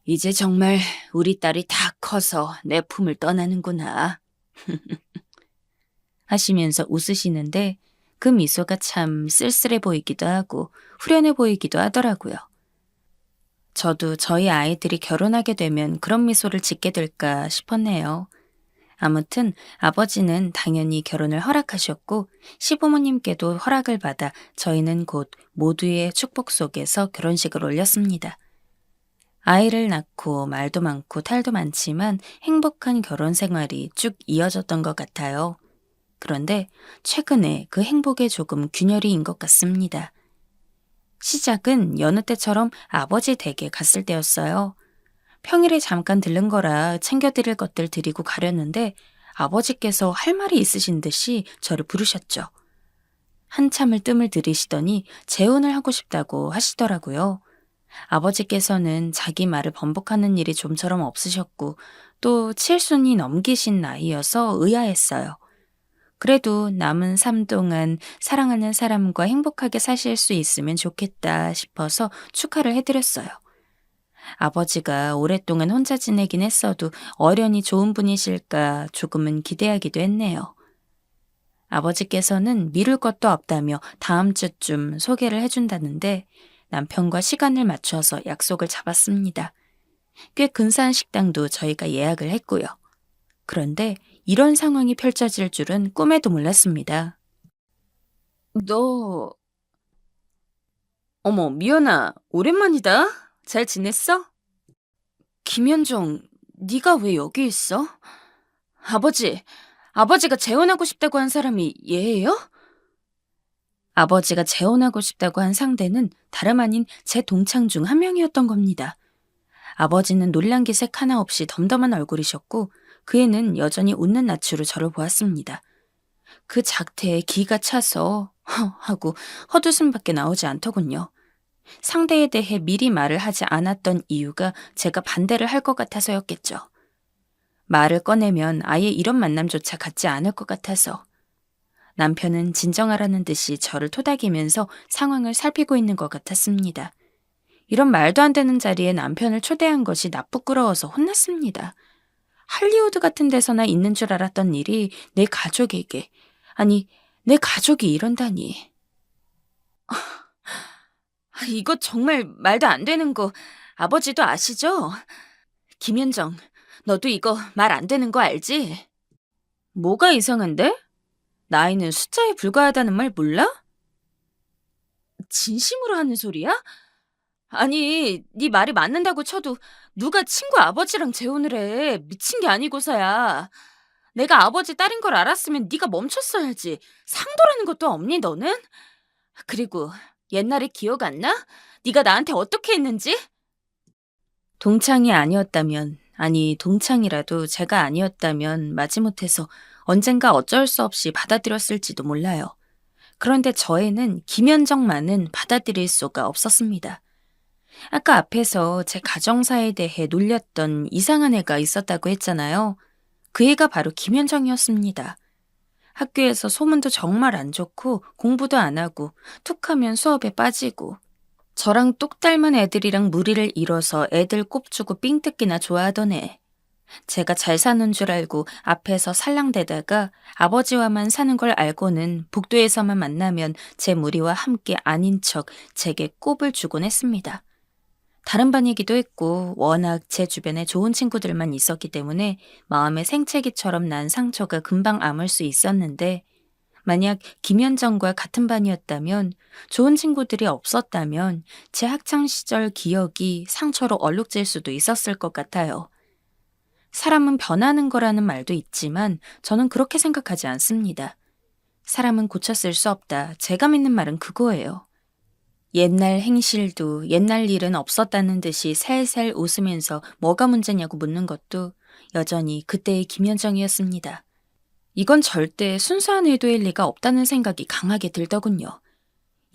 이제 정말 우리 딸이 다 커서 내 품을 떠나는구나. 하시면서 웃으시는데 그 미소가 참 쓸쓸해 보이기도 하고 후련해 보이기도 하더라고요. 저도 저희 아이들이 결혼하게 되면 그런 미소를 짓게 될까 싶었네요. 아무튼 아버지는 당연히 결혼을 허락하셨고 시부모님께도 허락을 받아 저희는 곧 모두의 축복 속에서 결혼식을 올렸습니다. 아이를 낳고 말도 많고 탈도 많지만 행복한 결혼 생활이 쭉 이어졌던 것 같아요. 그런데 최근에 그 행복에 조금 균열이 인 것 같습니다. 시작은 여느 때처럼 아버지 댁에 갔을 때였어요. 평일에 잠깐 들른 거라 챙겨드릴 것들 드리고 가려는데 아버지께서 할 말이 있으신 듯이 저를 부르셨죠. 한참을 뜸을 들이시더니 재혼을 하고 싶다고 하시더라고요. 아버지께서는 자기 말을 번복하는 일이 좀처럼 없으셨고 또 칠순이 넘기신 나이여서 의아했어요. 그래도 남은 삶 동안 사랑하는 사람과 행복하게 사실 수 있으면 좋겠다 싶어서 축하를 해드렸어요. 아버지가 오랫동안 혼자 지내긴 했어도 어련히 좋은 분이실까 조금은 기대하기도 했네요. 아버지께서는 미룰 것도 없다며 다음 주쯤 소개를 해준다는데 남편과 시간을 맞춰서 약속을 잡았습니다. 꽤 근사한 식당도 저희가 예약을 했고요. 그런데 이런 상황이 펼쳐질 줄은 꿈에도 몰랐습니다. 너... 어머, 미연아, 오랜만이다. 잘 지냈어? 김현정, 네가 왜 여기 있어? 아버지가 재혼하고 싶다고 한 사람이 얘예요? 아버지가 재혼하고 싶다고 한 상대는 다름 아닌 제 동창 중 한 명이었던 겁니다. 아버지는 놀란 기색 하나 없이 덤덤한 얼굴이셨고 그 애는 여전히 웃는 낯으로 저를 보았습니다. 그 작태에 기가 차서 하고 헛웃음밖에 나오지 않더군요. 상대에 대해 미리 말을 하지 않았던 이유가 제가 반대를 할 것 같아서였겠죠. 말을 꺼내면 아예 이런 만남조차 갖지 않을 것 같아서. 남편은 진정하라는 듯이 저를 토닥이면서 상황을 살피고 있는 것 같았습니다. 이런 말도 안 되는 자리에 남편을 초대한 것이 나쁘끄러워서 혼났습니다. 할리우드 같은 데서나 있는 줄 알았던 일이 내 가족에게, 아니, 내 가족이 이런다니. 이거 정말 말도 안 되는 거 아버지도 아시죠? 김현정, 너도 이거 말 안 되는 거 알지? 뭐가 이상한데? 나이는 숫자에 불과하다는 말 몰라? 진심으로 하는 소리야? 아니, 네 말이 맞는다고 쳐도 누가 친구 아버지랑 재혼을 해. 미친 게 아니고서야. 내가 아버지 딸인 걸 알았으면 네가 멈췄어야지. 상도라는 것도 없니 너는? 그리고 옛날에 기억 안 나? 네가 나한테 어떻게 했는지? 동창이 아니었다면, 아니 동창이라도 제가 아니었다면 마지못해서 언젠가 어쩔 수 없이 받아들였을지도 몰라요. 그런데 저에는 김현정만은 받아들일 수가 없었습니다. 아까 앞에서 제 가정사에 대해 놀렸던 이상한 애가 있었다고 했잖아요. 그 애가 바로 김현정이었습니다. 학교에서 소문도 정말 안 좋고 공부도 안 하고 툭하면 수업에 빠지고 저랑 똑 닮은 애들이랑 무리를 이뤄서 애들 꼽주고 삥 뜯기나 좋아하던 애. 제가 잘 사는 줄 알고 앞에서 살랑대다가 아버지와만 사는 걸 알고는 복도에서만 만나면 제 무리와 함께 아닌 척 제게 꼽을 주곤 했습니다. 다른 반이기도 했고 워낙 제 주변에 좋은 친구들만 있었기 때문에 마음에 생채기처럼 난 상처가 금방 아물 수 있었는데 만약 김현정과 같은 반이었다면 좋은 친구들이 없었다면 제 학창시절 기억이 상처로 얼룩질 수도 있었을 것 같아요. 사람은 변하는 거라는 말도 있지만 저는 그렇게 생각하지 않습니다. 사람은 고쳤을 수 없다. 제가 믿는 말은 그거예요. 옛날 행실도 옛날 일은 없었다는 듯이 살살 웃으면서 뭐가 문제냐고 묻는 것도 여전히 그때의 김현정이었습니다. 이건 절대 순수한 의도일 리가 없다는 생각이 강하게 들더군요.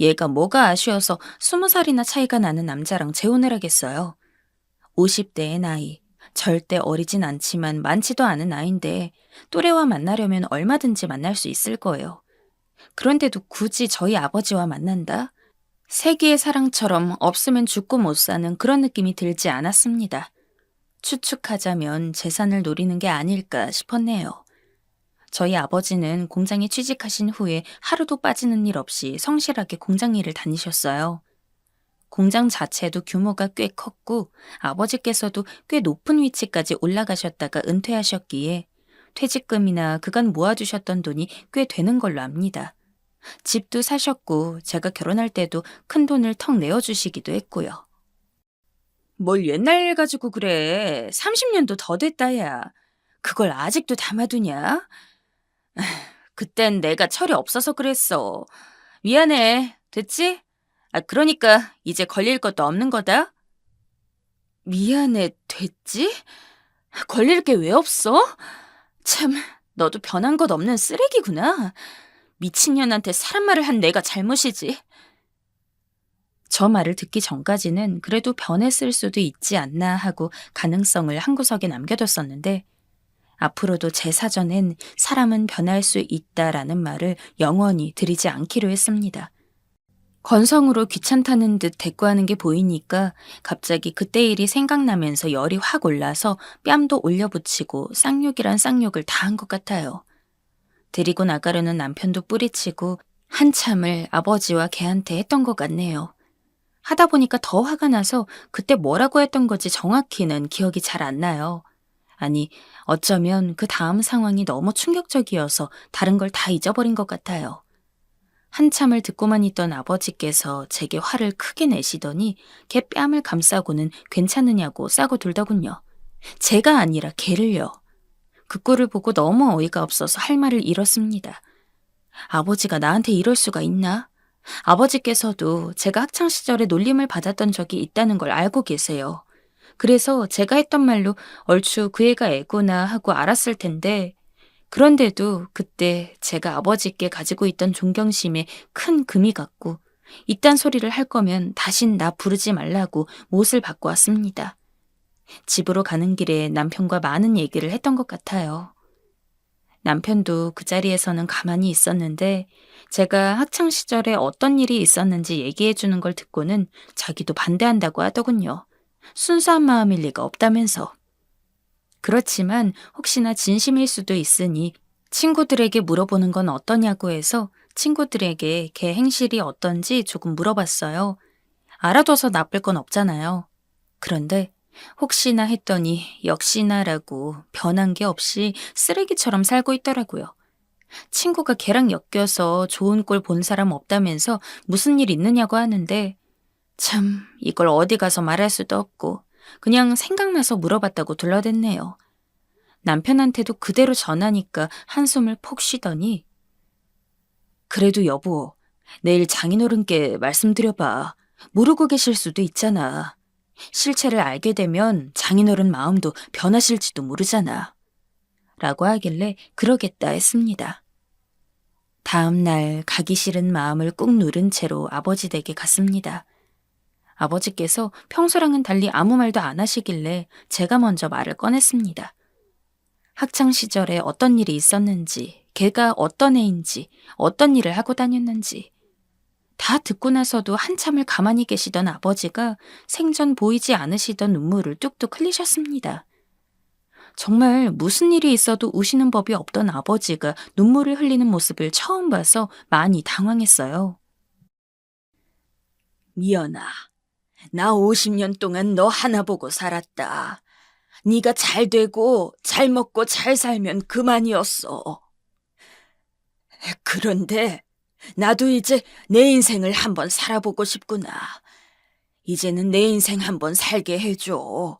얘가 뭐가 아쉬워서 20살이나 차이가 나는 남자랑 재혼을 하겠어요. 50대의 나이, 절대 어리진 않지만 많지도 않은 나이인데 또래와 만나려면 얼마든지 만날 수 있을 거예요. 그런데도 굳이 저희 아버지와 만난다? 세기의 사랑처럼 없으면 죽고 못 사는 그런 느낌이 들지 않았습니다. 추측하자면 재산을 노리는 게 아닐까 싶었네요. 저희 아버지는 공장에 취직하신 후에 하루도 빠지는 일 없이 성실하게 공장 일을 다니셨어요. 공장 자체도 규모가 꽤 컸고 아버지께서도 꽤 높은 위치까지 올라가셨다가 은퇴하셨기에 퇴직금이나 그간 모아두셨던 돈이 꽤 되는 걸로 압니다. 집도 사셨고 제가 결혼할 때도 큰 돈을 턱 내어주시기도 했고요. 뭘 옛날 일 가지고 그래. 30년도 더 됐다 야. 그걸 아직도 담아두냐? 그땐 내가 철이 없어서 그랬어. 미안해. 됐지? 그러니까 이제 걸릴 것도 없는 거다. 미안해. 됐지? 걸릴 게 왜 없어? 참, 너도 변한 것 없는 쓰레기구나. 미친년한테 사람 말을 한 내가 잘못이지. 저 말을 듣기 전까지는 그래도 변했을 수도 있지 않나 하고 가능성을 한 구석에 남겨뒀었는데 앞으로도 제 사전엔 사람은 변할 수 있다라는 말을 영원히 드리지 않기로 했습니다. 건성으로 귀찮다는 듯 대꾸하는 게 보이니까 갑자기 그때 일이 생각나면서 열이 확 올라서 뺨도 올려붙이고 쌍욕이란 쌍욕을 다 한 것 같아요. 데리고 나가려는 남편도 뿌리치고 한참을 아버지와 걔한테 했던 것 같네요. 하다 보니까 더 화가 나서 그때 뭐라고 했던 건지 정확히는 기억이 잘 안 나요. 아니, 어쩌면 그 다음 상황이 너무 충격적이어서 다른 걸 다 잊어버린 것 같아요. 한참을 듣고만 있던 아버지께서 제게 화를 크게 내시더니 걔 뺨을 감싸고는 괜찮으냐고 싸고 돌더군요. 제가 아니라 걔를요. 그 꼴을 보고 너무 어이가 없어서 할 말을 잃었습니다. 아버지가 나한테 이럴 수가 있나? 아버지께서도 제가 학창시절에 놀림을 받았던 적이 있다는 걸 알고 계세요. 그래서 제가 했던 말로 얼추 그 애가 애구나 하고 알았을 텐데, 그런데도 그때 제가 아버지께 가지고 있던 존경심에 큰 금이 갔고 이딴 소리를 할 거면 다신 나 부르지 말라고 못을 받고 왔습니다. 집으로 가는 길에 남편과 많은 얘기를 했던 것 같아요. 남편도 그 자리에서는 가만히 있었는데 제가 학창시절에 어떤 일이 있었는지 얘기해 주는 걸 듣고는 자기도 반대한다고 하더군요. 순수한 마음일 리가 없다면서. 그렇지만 혹시나 진심일 수도 있으니 친구들에게 물어보는 건 어떠냐고 해서 친구들에게 걔 행실이 어떤지 조금 물어봤어요. 알아둬서 나쁠 건 없잖아요. 그런데 혹시나 했더니 역시나라고 변한 게 없이 쓰레기처럼 살고 있더라고요. 친구가 걔랑 엮여서 좋은 꼴 본 사람 없다면서 무슨 일 있느냐고 하는데 참 이걸 어디 가서 말할 수도 없고 그냥 생각나서 물어봤다고 둘러댔네요. 남편한테도 그대로 전하니까 한숨을 폭 쉬더니 그래도 여보, 내일 장인어른께 말씀드려봐. 모르고 계실 수도 있잖아. 실체를 알게 되면 장인어른 마음도 변하실지도 모르잖아. 라고 하길래 그러겠다 했습니다. 다음 날 가기 싫은 마음을 꾹 누른 채로 아버지 댁에 갔습니다. 아버지께서 평소랑은 달리 아무 말도 안 하시길래 제가 먼저 말을 꺼냈습니다. 학창시절에 어떤 일이 있었는지, 걔가 어떤 애인지, 어떤 일을 하고 다녔는지 다 듣고 나서도 한참을 가만히 계시던 아버지가 생전 보이지 않으시던 눈물을 뚝뚝 흘리셨습니다. 정말 무슨 일이 있어도 우시는 법이 없던 아버지가 눈물을 흘리는 모습을 처음 봐서 많이 당황했어요. 미연아, 나 50년 동안 너 하나 보고 살았다. 네가 잘 되고 잘 먹고 잘 살면 그만이었어. 그런데 나도 이제 내 인생을 한번 살아보고 싶구나. 이제는 내 인생 한번 살게 해줘.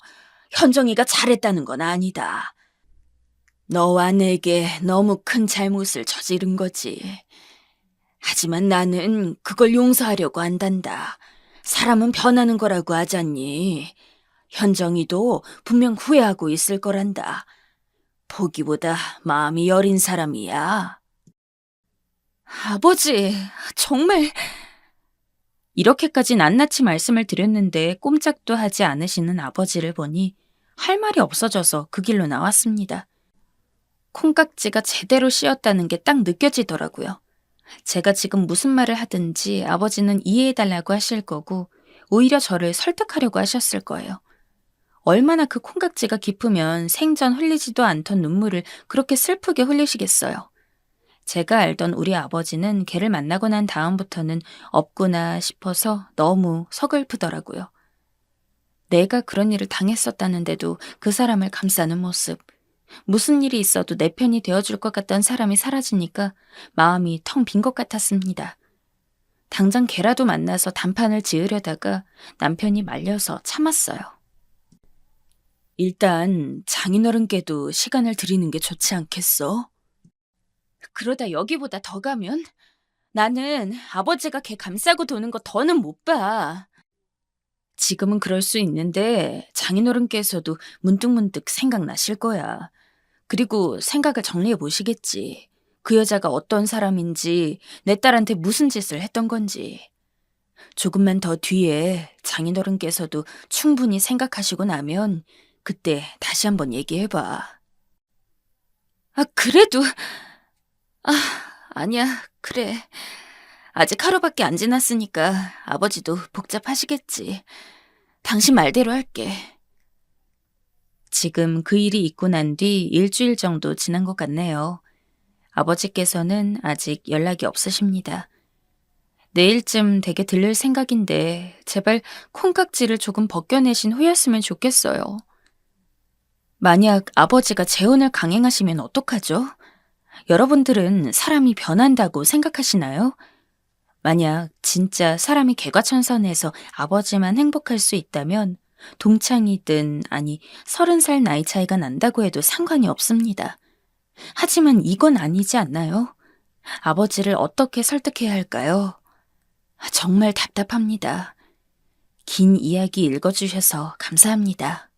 현정이가 잘했다는 건 아니다. 너와 내게 너무 큰 잘못을 저지른 거지. 하지만 나는 그걸 용서하려고 한단다. 사람은 변하는 거라고 하잖니. 현정이도 분명 후회하고 있을 거란다. 보기보다 마음이 여린 사람이야. 아버지, 정말... 이렇게까지 낱낱이 말씀을 드렸는데 꼼짝도 하지 않으시는 아버지를 보니 할 말이 없어져서 그 길로 나왔습니다. 콩깍지가 제대로 씌었다는 게 딱 느껴지더라고요. 제가 지금 무슨 말을 하든지 아버지는 이해해달라고 하실 거고 오히려 저를 설득하려고 하셨을 거예요. 얼마나 그 콩깍지가 깊으면 생전 흘리지도 않던 눈물을 그렇게 슬프게 흘리시겠어요. 제가 알던 우리 아버지는 걔를 만나고 난 다음부터는 없구나 싶어서 너무 서글프더라고요. 내가 그런 일을 당했었다는데도 그 사람을 감싸는 모습, 무슨 일이 있어도 내 편이 되어줄 것 같던 사람이 사라지니까 마음이 텅 빈 것 같았습니다. 당장 걔라도 만나서 단판을 지으려다가 남편이 말려서 참았어요. 일단 장인어른께도 시간을 드리는 게 좋지 않겠어? 그러다 여기보다 더 가면 나는 아버지가 걔 감싸고 도는 거 더는 못 봐. 지금은 그럴 수 있는데 장인어른께서도 문득문득 생각나실 거야. 그리고 생각을 정리해 보시겠지. 그 여자가 어떤 사람인지, 내 딸한테 무슨 짓을 했던 건지. 조금만 더 뒤에 장인어른께서도 충분히 생각하시고 나면 그때 다시 한번 얘기해봐. 그래도, 아니야, 그래. 아직 하루밖에 안 지났으니까 아버지도 복잡하시겠지. 당신 말대로 할게. 지금 그 일이 있고 난 뒤 일주일 정도 지난 것 같네요. 아버지께서는 아직 연락이 없으십니다. 내일쯤 댁에 들를 생각인데 제발 콩깍지를 조금 벗겨내신 후였으면 좋겠어요. 만약 아버지가 재혼을 강행하시면 어떡하죠? 여러분들은 사람이 변한다고 생각하시나요? 만약 진짜 사람이 개과천선해서 아버지만 행복할 수 있다면 동창이든 아니 30살 나이 차이가 난다고 해도 상관이 없습니다. 하지만 이건 아니지 않나요? 아버지를 어떻게 설득해야 할까요? 정말 답답합니다. 긴 이야기 읽어주셔서 감사합니다.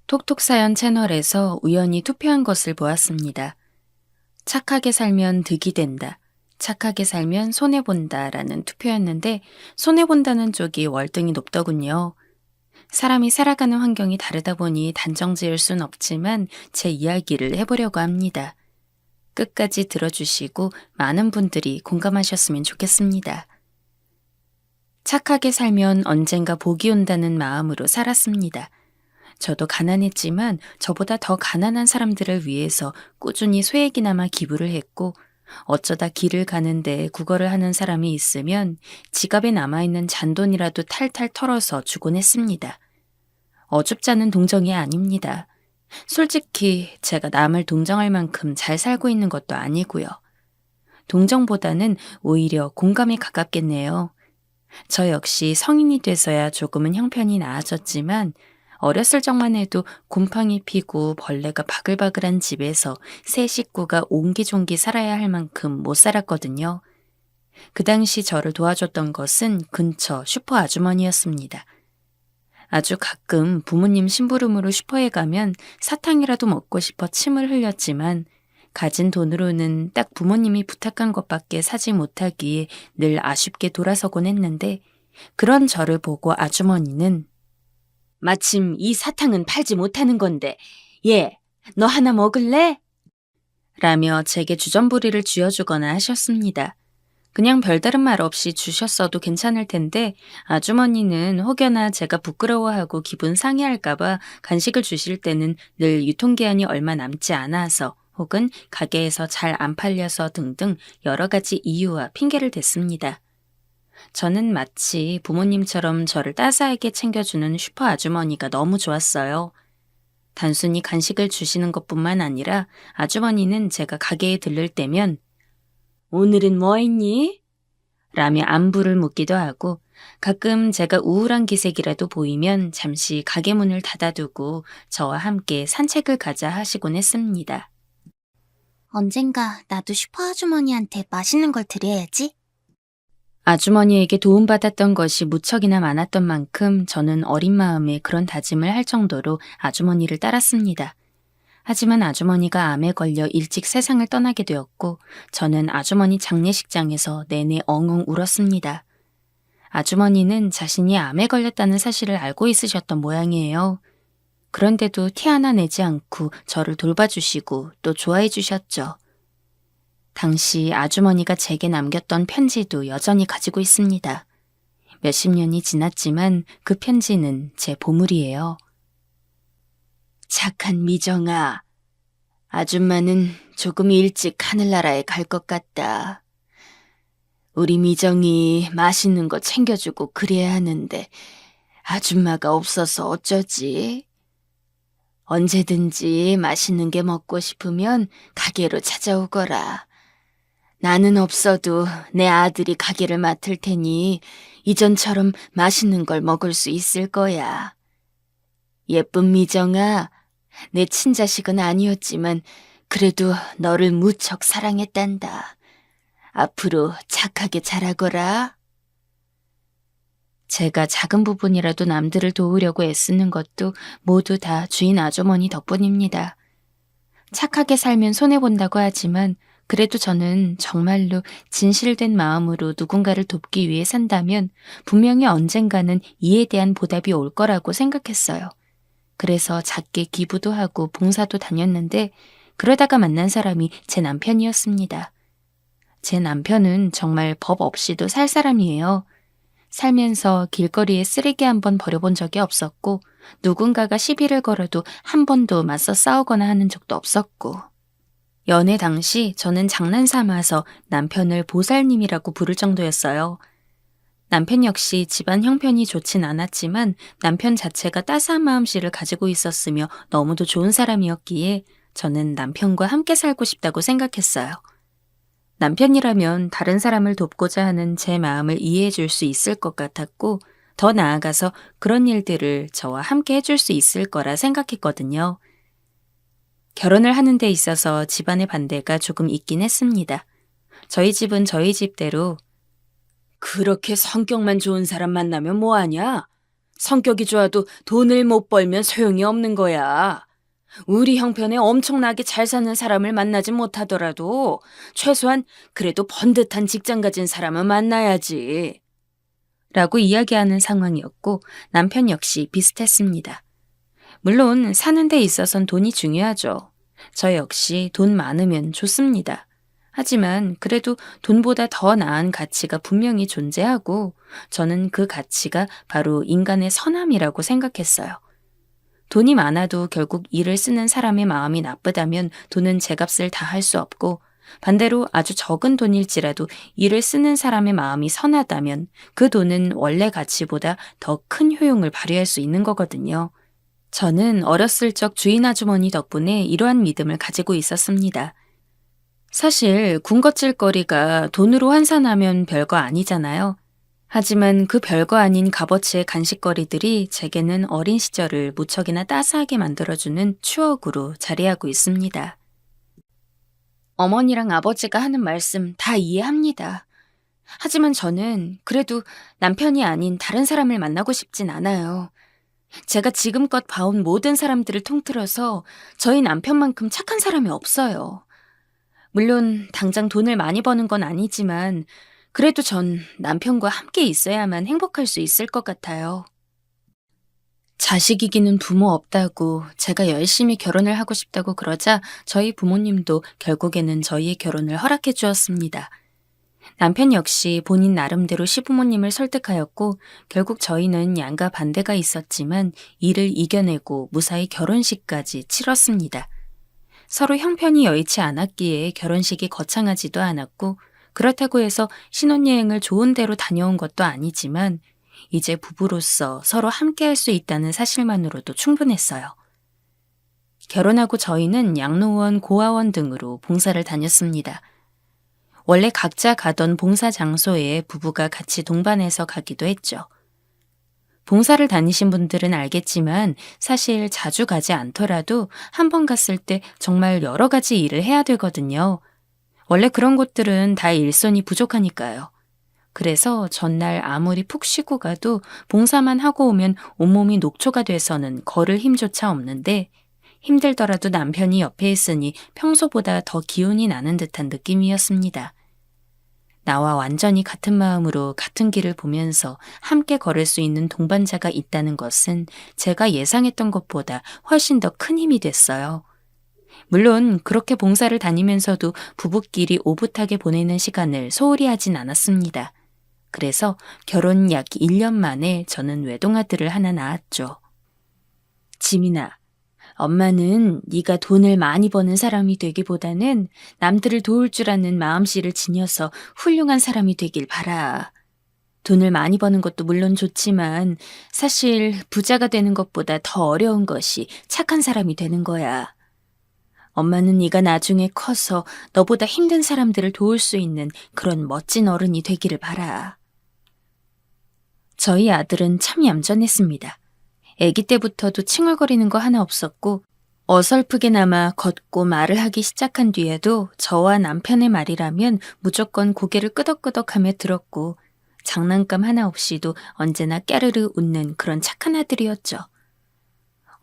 톡톡사연 채널에서 우연히 투표한 것을 보았습니다. 착하게 살면 득이 된다. 착하게 살면 손해본다 라는 투표였는데 손해본다는 쪽이 월등히 높더군요. 사람이 살아가는 환경이 다르다 보니 단정 지을 순 없지만 제 이야기를 해보려고 합니다. 끝까지 들어주시고 많은 분들이 공감하셨으면 좋겠습니다. 착하게 살면 언젠가 복이 온다는 마음으로 살았습니다. 저도 가난했지만 저보다 더 가난한 사람들을 위해서 꾸준히 소액이나마 기부를 했고 어쩌다 길을 가는데 구걸을 하는 사람이 있으면 지갑에 남아있는 잔돈이라도 탈탈 털어서 주곤 했습니다. 어줍잖은 동정이 아닙니다. 솔직히 제가 남을 동정할 만큼 잘 살고 있는 것도 아니고요. 동정보다는 오히려 공감에 가깝겠네요. 저 역시 성인이 돼서야 조금은 형편이 나아졌지만 어렸을 적만 해도 곰팡이 피고 벌레가 바글바글한 집에서 세 식구가 옹기종기 살아야 할 만큼 못 살았거든요. 그 당시 저를 도와줬던 것은 근처 슈퍼 아주머니였습니다. 아주 가끔 부모님 심부름으로 슈퍼에 가면 사탕이라도 먹고 싶어 침을 흘렸지만 가진 돈으로는 딱 부모님이 부탁한 것밖에 사지 못하기에 늘 아쉽게 돌아서곤 했는데 그런 저를 보고 아주머니는 마침 이 사탕은 팔지 못하는 건데 얘, 너 하나 먹을래? 라며 제게 주전부리를 쥐어주거나 하셨습니다. 그냥 별다른 말 없이 주셨어도 괜찮을 텐데 아주머니는 혹여나 제가 부끄러워하고 기분 상해할까봐 간식을 주실 때는 늘 유통기한이 얼마 남지 않아서 혹은 가게에서 잘 안 팔려서 등등 여러 가지 이유와 핑계를 댔습니다. 저는 마치 부모님처럼 저를 따스하게 챙겨주는 슈퍼 아주머니가 너무 좋았어요. 단순히 간식을 주시는 것뿐만 아니라 아주머니는 제가 가게에 들를 때면 오늘은 뭐 했니? 라며 안부를 묻기도 하고 가끔 제가 우울한 기색이라도 보이면 잠시 가게 문을 닫아두고 저와 함께 산책을 가자 하시곤 했습니다. 언젠가 나도 슈퍼 아주머니한테 맛있는 걸 드려야지. 아주머니에게 도움받았던 것이 무척이나 많았던 만큼 저는 어린 마음에 그런 다짐을 할 정도로 아주머니를 따랐습니다. 하지만 아주머니가 암에 걸려 일찍 세상을 떠나게 되었고 저는 아주머니 장례식장에서 내내 엉엉 울었습니다. 아주머니는 자신이 암에 걸렸다는 사실을 알고 있으셨던 모양이에요. 그런데도 티 하나 내지 않고 저를 돌봐주시고 또 좋아해 주셨죠. 당시 아주머니가 제게 남겼던 편지도 여전히 가지고 있습니다. 몇십 년이 지났지만 그 편지는 제 보물이에요. 착한 미정아, 아줌마는 조금 일찍 하늘나라에 갈 것 같다. 우리 미정이 맛있는 거 챙겨주고 그래야 하는데 아줌마가 없어서 어쩌지? 언제든지 맛있는 게 먹고 싶으면 가게로 찾아오거라. 나는 없어도 내 아들이 가게를 맡을 테니 이전처럼 맛있는 걸 먹을 수 있을 거야. 예쁜 미정아, 내 친자식은 아니었지만 그래도 너를 무척 사랑했단다. 앞으로 착하게 자라거라. 제가 작은 부분이라도 남들을 도우려고 애쓰는 것도 모두 다 주인 아주머니 덕분입니다. 착하게 살면 손해본다고 하지만 그래도 저는 정말로 진실된 마음으로 누군가를 돕기 위해 산다면 분명히 언젠가는 이에 대한 보답이 올 거라고 생각했어요. 그래서 작게 기부도 하고 봉사도 다녔는데 그러다가 만난 사람이 제 남편이었습니다. 제 남편은 정말 법 없이도 살 사람이에요. 살면서 길거리에 쓰레기 한 번 버려본 적이 없었고 누군가가 시비를 걸어도 한 번도 맞서 싸우거나 하는 적도 없었고 연애 당시 저는 장난 삼아서 남편을 보살님이라고 부를 정도였어요. 남편 역시 집안 형편이 좋진 않았지만 남편 자체가 따스한 마음씨를 가지고 있었으며 너무도 좋은 사람이었기에 저는 남편과 함께 살고 싶다고 생각했어요. 남편이라면 다른 사람을 돕고자 하는 제 마음을 이해해 줄 수 있을 것 같았고 더 나아가서 그런 일들을 저와 함께 해줄 수 있을 거라 생각했거든요. 결혼을 하는 데 있어서 집안의 반대가 조금 있긴 했습니다. 저희 집은 저희 집대로 그렇게 성격만 좋은 사람 만나면 뭐하냐? 성격이 좋아도 돈을 못 벌면 소용이 없는 거야. 우리 형편에 엄청나게 잘 사는 사람을 만나지 못하더라도 최소한 그래도 번듯한 직장 가진 사람은 만나야지. 라고 이야기하는 상황이었고 남편 역시 비슷했습니다. 물론 사는 데 있어선 돈이 중요하죠. 저 역시 돈 많으면 좋습니다. 하지만 그래도 돈보다 더 나은 가치가 분명히 존재하고 저는 그 가치가 바로 인간의 선함이라고 생각했어요. 돈이 많아도 결국 일을 쓰는 사람의 마음이 나쁘다면 돈은 제값을 다 할 수 없고 반대로 아주 적은 돈일지라도 일을 쓰는 사람의 마음이 선하다면 그 돈은 원래 가치보다 더 큰 효용을 발휘할 수 있는 거거든요. 저는 어렸을 적 주인 아주머니 덕분에 이러한 믿음을 가지고 있었습니다. 사실 군것질거리가 돈으로 환산하면 별거 아니잖아요. 하지만 그 별거 아닌 값어치의 간식거리들이 제게는 어린 시절을 무척이나 따스하게 만들어주는 추억으로 자리하고 있습니다. 어머니랑 아버지가 하는 말씀 다 이해합니다. 하지만 저는 그래도 남편이 아닌 다른 사람을 만나고 싶진 않아요. 제가 지금껏 봐온 모든 사람들을 통틀어서 저희 남편만큼 착한 사람이 없어요. 물론 당장 돈을 많이 버는 건 아니지만 그래도 전 남편과 함께 있어야만 행복할 수 있을 것 같아요. 자식 이기는 부모 없다고 제가 열심히 결혼을 하고 싶다고 그러자 저희 부모님도 결국에는 저희의 결혼을 허락해 주었습니다. 남편 역시 본인 나름대로 시부모님을 설득하였고 결국 저희는 양가 반대가 있었지만 이를 이겨내고 무사히 결혼식까지 치렀습니다. 서로 형편이 여의치 않았기에 결혼식이 거창하지도 않았고 그렇다고 해서 신혼여행을 좋은 데로 다녀온 것도 아니지만 이제 부부로서 서로 함께 할 수 있다는 사실만으로도 충분했어요. 결혼하고 저희는 양로원, 고아원 등으로 봉사를 다녔습니다. 원래 각자 가던 봉사 장소에 부부가 같이 동반해서 가기도 했죠. 봉사를 다니신 분들은 알겠지만 사실 자주 가지 않더라도 한 번 갔을 때 정말 여러 가지 일을 해야 되거든요. 원래 그런 곳들은 다 일손이 부족하니까요. 그래서 전날 아무리 푹 쉬고 가도 봉사만 하고 오면 온몸이 녹초가 돼서는 걸을 힘조차 없는데 힘들더라도 남편이 옆에 있으니 평소보다 더 기운이 나는 듯한 느낌이었습니다. 나와 완전히 같은 마음으로 같은 길을 보면서 함께 걸을 수 있는 동반자가 있다는 것은 제가 예상했던 것보다 훨씬 더 큰 힘이 됐어요. 물론 그렇게 봉사를 다니면서도 부부끼리 오붓하게 보내는 시간을 소홀히 하진 않았습니다. 그래서 결혼 약 1년 만에 저는 외동아들을 하나 낳았죠. 지민아, 엄마는 네가 돈을 많이 버는 사람이 되기보다는 남들을 도울 줄 아는 마음씨를 지녀서 훌륭한 사람이 되길 바라. 돈을 많이 버는 것도 물론 좋지만 사실 부자가 되는 것보다 더 어려운 것이 착한 사람이 되는 거야. 엄마는 네가 나중에 커서 너보다 힘든 사람들을 도울 수 있는 그런 멋진 어른이 되기를 바라. 저희 아들은 참 얌전했습니다. 아기 때부터도 칭얼거리는 거 하나 없었고 어설프게나마 걷고 말을 하기 시작한 뒤에도 저와 남편의 말이라면 무조건 고개를 끄덕끄덕하며 들었고 장난감 하나 없이도 언제나 깨르르 웃는 그런 착한 아들이었죠.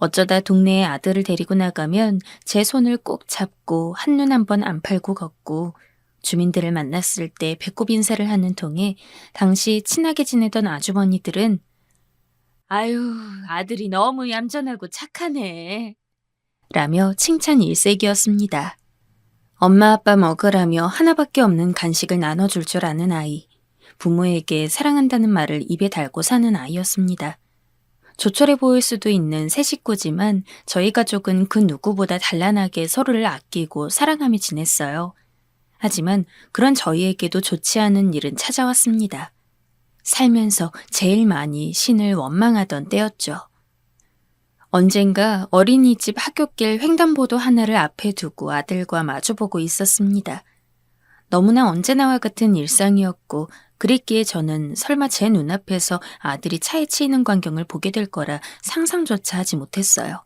어쩌다 동네에 아들을 데리고 나가면 제 손을 꼭 잡고 한눈 한 번 안 팔고 걷고, 주민들을 만났을 때 배꼽 인사를 하는 통에 당시 친하게 지내던 아주머니들은 아유, 아들이 너무 얌전하고 착하네 라며 칭찬 일색이었습니다. 엄마 아빠 먹으라며 하나밖에 없는 간식을 나눠줄 줄 아는 아이, 부모에게 사랑한다는 말을 입에 달고 사는 아이였습니다. 조촐해 보일 수도 있는 새 식구지만 저희 가족은 그 누구보다 단란하게 서로를 아끼고 사랑하며 지냈어요. 하지만 그런 저희에게도 좋지 않은 일은 찾아왔습니다. 살면서 제일 많이 신을 원망하던 때였죠. 언젠가 어린이집 학교길 횡단보도 하나를 앞에 두고 아들과 마주보고 있었습니다. 너무나 언제나와 같은 일상이었고, 그랬기에 저는 설마 제 눈앞에서 아들이 차에 치이는 광경을 보게 될 거라 상상조차 하지 못했어요.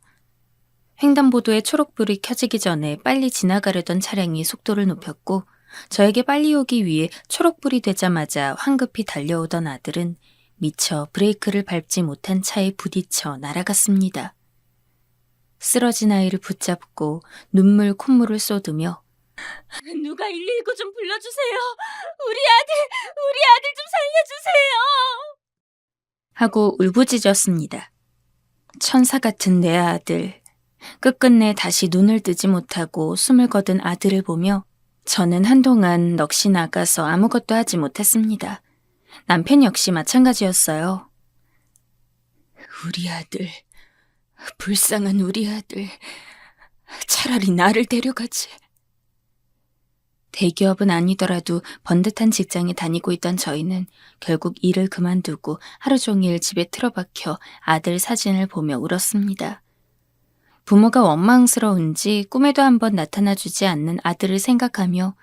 횡단보도에 초록불이 켜지기 전에 빨리 지나가려던 차량이 속도를 높였고, 저에게 빨리 오기 위해 초록불이 되자마자 황급히 달려오던 아들은 미처 브레이크를 밟지 못한 차에 부딪혀 날아갔습니다. 쓰러진 아이를 붙잡고 눈물 콧물을 쏟으며 누가 119 좀 불러주세요. 우리 아들 좀 살려주세요. 하고 울부짖었습니다. 천사 같은 내 아들. 끝끝내 다시 눈을 뜨지 못하고 숨을 거둔 아들을 보며 저는 한동안 넋이 나가서 아무것도 하지 못했습니다. 남편 역시 마찬가지였어요. 우리 아들, 불쌍한 우리 아들. 차라리 나를 데려가지. 대기업은 아니더라도 번듯한 직장에 다니고 있던 저희는 결국 일을 그만두고 하루 종일 집에 틀어박혀 아들 사진을 보며 울었습니다. 부모가 원망스러운지 꿈에도 한번 나타나주지 않는 아들을 생각하며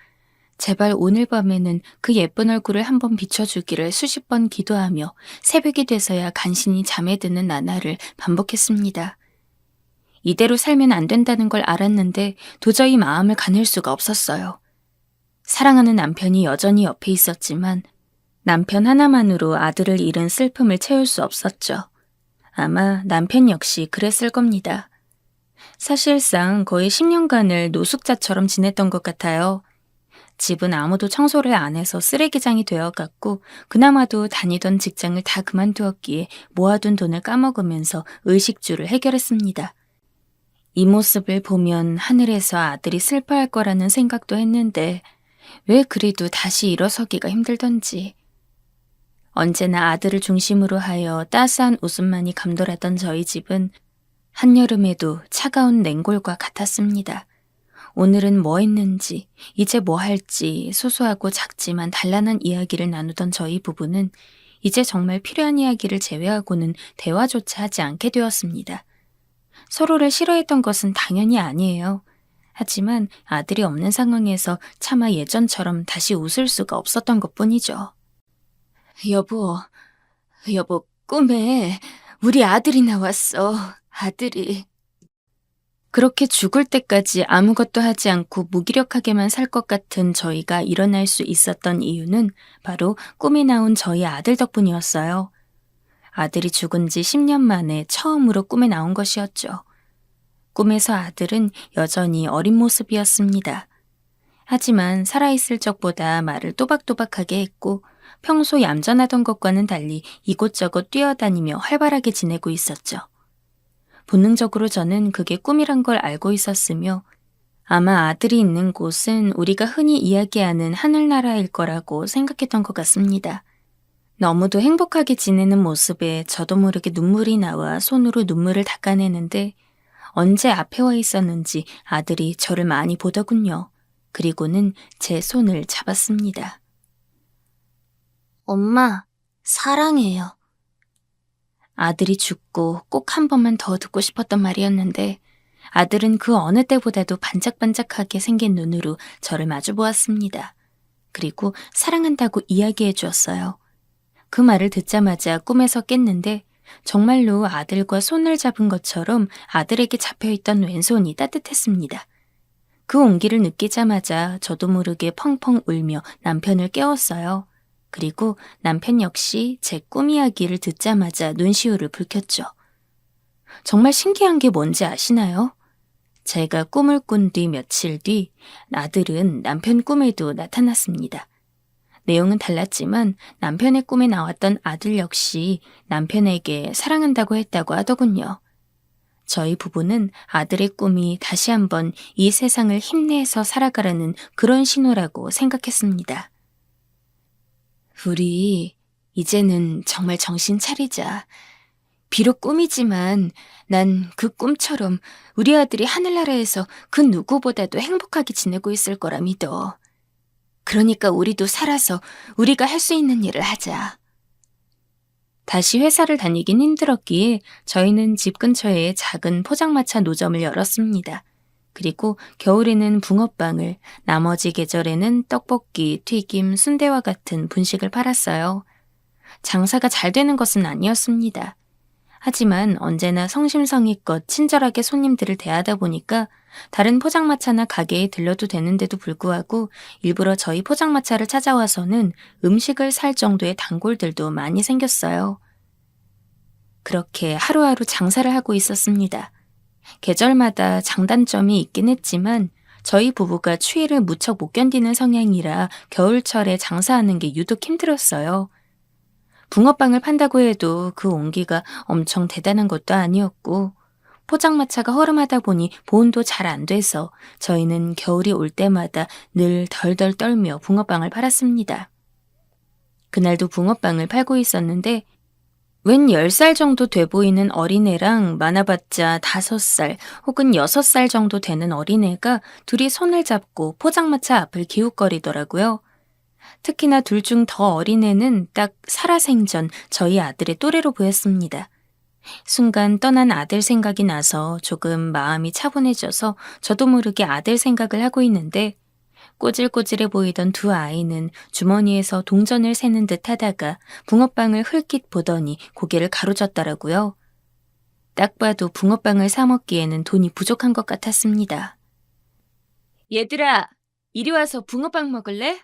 제발 오늘 밤에는 그 예쁜 얼굴을 한번 비춰주기를 수십 번 기도하며 새벽이 돼서야 간신히 잠에 드는 나날을 반복했습니다. 이대로 살면 안 된다는 걸 알았는데 도저히 마음을 가눌 수가 없었어요. 사랑하는 남편이 여전히 옆에 있었지만 남편 하나만으로 아들을 잃은 슬픔을 채울 수 없었죠. 아마 남편 역시 그랬을 겁니다. 사실상 거의 10년간을 노숙자처럼 지냈던 것 같아요. 집은 아무도 청소를 안 해서 쓰레기장이 되어갔고 그나마도 다니던 직장을 다 그만두었기에 모아둔 돈을 까먹으면서 의식주를 해결했습니다. 이 모습을 보면 하늘에서 아들이 슬퍼할 거라는 생각도 했는데 왜 그래도 다시 일어서기가 힘들던지. 언제나 아들을 중심으로 하여 따스한 웃음만이 감돌았던 저희 집은 한여름에도 차가운 냉골과 같았습니다. 오늘은 뭐 했는지, 이제 뭐 할지 소소하고 작지만 단란한 이야기를 나누던 저희 부부는 이제 정말 필요한 이야기를 제외하고는 대화조차 하지 않게 되었습니다. 서로를 싫어했던 것은 당연히 아니에요. 하지만 아들이 없는 상황에서 차마 예전처럼 다시 웃을 수가 없었던 것뿐이죠. 여보, 꿈에 우리 아들이 나왔어. 아들이. 그렇게 죽을 때까지 아무것도 하지 않고 무기력하게만 살 것 같은 저희가 일어날 수 있었던 이유는 바로 꿈에 나온 저희 아들 덕분이었어요. 아들이 죽은 지 10년 만에 처음으로 꿈에 나온 것이었죠. 꿈에서 아들은 여전히 어린 모습이었습니다. 하지만 살아있을 적보다 말을 또박또박하게 했고 평소 얌전하던 것과는 달리 이곳저곳 뛰어다니며 활발하게 지내고 있었죠. 본능적으로 저는 그게 꿈이란 걸 알고 있었으며 아마 아들이 있는 곳은 우리가 흔히 이야기하는 하늘나라일 거라고 생각했던 것 같습니다. 너무도 행복하게 지내는 모습에 저도 모르게 눈물이 나와 손으로 눈물을 닦아내는데 언제 앞에 와 있었는지 아들이 저를 많이 보더군요. 그리고는 제 손을 잡았습니다. 엄마, 사랑해요. 아들이 죽고 꼭 한 번만 더 듣고 싶었던 말이었는데 아들은 그 어느 때보다도 반짝반짝하게 생긴 눈으로 저를 마주 보았습니다. 그리고 사랑한다고 이야기해 주었어요. 그 말을 듣자마자 꿈에서 깼는데 정말로 아들과 손을 잡은 것처럼 아들에게 잡혀있던 왼손이 따뜻했습니다. 그 온기를 느끼자마자 저도 모르게 펑펑 울며 남편을 깨웠어요. 그리고 남편 역시 제 꿈 이야기를 듣자마자 눈시울을 붉혔죠. 정말 신기한 게 뭔지 아시나요? 제가 꿈을 꾼 뒤 며칠 뒤 아들은 남편 꿈에도 나타났습니다. 내용은 달랐지만 남편의 꿈에 나왔던 아들 역시 남편에게 사랑한다고 했다고 하더군요. 저희 부부는 아들의 꿈이 다시 한번 이 세상을 힘내서 살아가라는 그런 신호라고 생각했습니다. 우리 이제는 정말 정신 차리자. 비록 꿈이지만 난 그 꿈처럼 우리 아들이 하늘나라에서 그 누구보다도 행복하게 지내고 있을 거라 믿어. 그러니까 우리도 살아서 우리가 할 수 있는 일을 하자. 다시 회사를 다니긴 힘들었기에 저희는 집 근처에 작은 포장마차 노점을 열었습니다. 그리고 겨울에는 붕어빵을, 나머지 계절에는 떡볶이, 튀김, 순대와 같은 분식을 팔았어요. 장사가 잘 되는 것은 아니었습니다. 하지만 언제나 성심성의껏 친절하게 손님들을 대하다 보니까 다른 포장마차나 가게에 들려도 되는데도 불구하고 일부러 저희 포장마차를 찾아와서는 음식을 살 정도의 단골들도 많이 생겼어요. 그렇게 하루하루 장사를 하고 있었습니다. 계절마다 장단점이 있긴 했지만 저희 부부가 추위를 무척 못 견디는 성향이라 겨울철에 장사하는 게 유독 힘들었어요. 붕어빵을 판다고 해도 그 온기가 엄청 대단한 것도 아니었고 포장마차가 허름하다 보니 보온도 잘 안 돼서 저희는 겨울이 올 때마다 늘 덜덜 떨며 붕어빵을 팔았습니다. 그날도 붕어빵을 팔고 있었는데 웬 10살 정도 돼 보이는 어린애랑 많아봤자 5살 혹은 6살 정도 되는 어린애가 둘이 손을 잡고 포장마차 앞을 기웃거리더라고요. 특히나 둘 중 더 어린 애는 딱 살아생전 저희 아들의 또래로 보였습니다. 순간 떠난 아들 생각이 나서 조금 마음이 차분해져서 저도 모르게 아들 생각을 하고 있는데 꼬질꼬질해 보이던 두 아이는 주머니에서 동전을 세는 듯 하다가 붕어빵을 흘낏 보더니 고개를 가로젓더라고요. 딱 봐도 붕어빵을 사 먹기에는 돈이 부족한 것 같았습니다. 얘들아, 이리 와서 붕어빵 먹을래?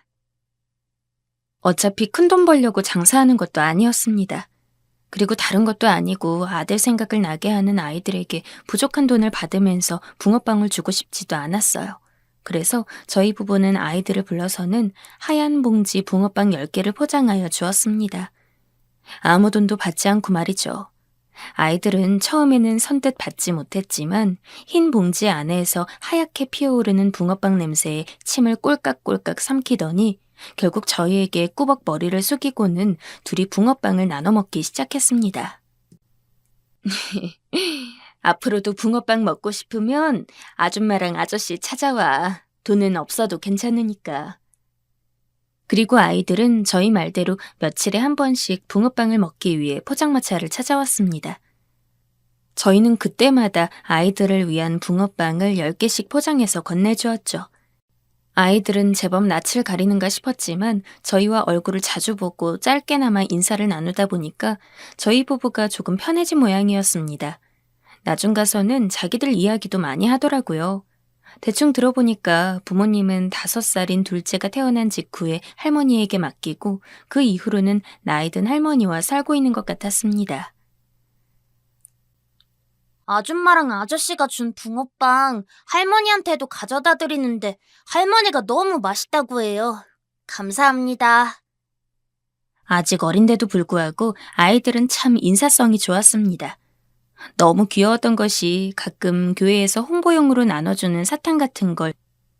어차피 큰돈 벌려고 장사하는 것도 아니었습니다. 그리고 다른 것도 아니고 아들 생각을 나게 하는 아이들에게 부족한 돈을 받으면서 붕어빵을 주고 싶지도 않았어요. 그래서 저희 부부는 아이들을 불러서는 하얀 봉지 붕어빵 10개를 포장하여 주었습니다. 아무 돈도 받지 않고 말이죠. 아이들은 처음에는 선뜻 받지 못했지만 흰 봉지 안에서 하얗게 피어오르는 붕어빵 냄새에 침을 꼴깍꼴깍 삼키더니 결국 저희에게 꾸벅 머리를 숙이고는 둘이 붕어빵을 나눠 먹기 시작했습니다. 앞으로도 붕어빵 먹고 싶으면 아줌마랑 아저씨 찾아와. 돈은 없어도 괜찮으니까. 그리고 아이들은 저희 말대로 며칠에 한 번씩 붕어빵을 먹기 위해 포장마차를 찾아왔습니다. 저희는 그때마다 아이들을 위한 붕어빵을 10개씩 포장해서 건네주었죠. 아이들은 제법 낯을 가리는가 싶었지만 저희와 얼굴을 자주 보고 짧게나마 인사를 나누다 보니까 저희 부부가 조금 편해진 모양이었습니다. 나중 가서는 자기들 이야기도 많이 하더라고요. 대충 들어보니까 부모님은 5살인 둘째가 태어난 직후에 할머니에게 맡기고 그 이후로는 나이 든 할머니와 살고 있는 것 같았습니다. 아줌마랑 아저씨가 준 붕어빵 할머니한테도 가져다 드리는데 할머니가 너무 맛있다고 해요. 감사합니다. 아직 어린데도 불구하고 아이들은 참 인사성이 좋았습니다. 너무 귀여웠던 것이 가끔 교회에서 홍보용으로 나눠주는 사탕 같은 걸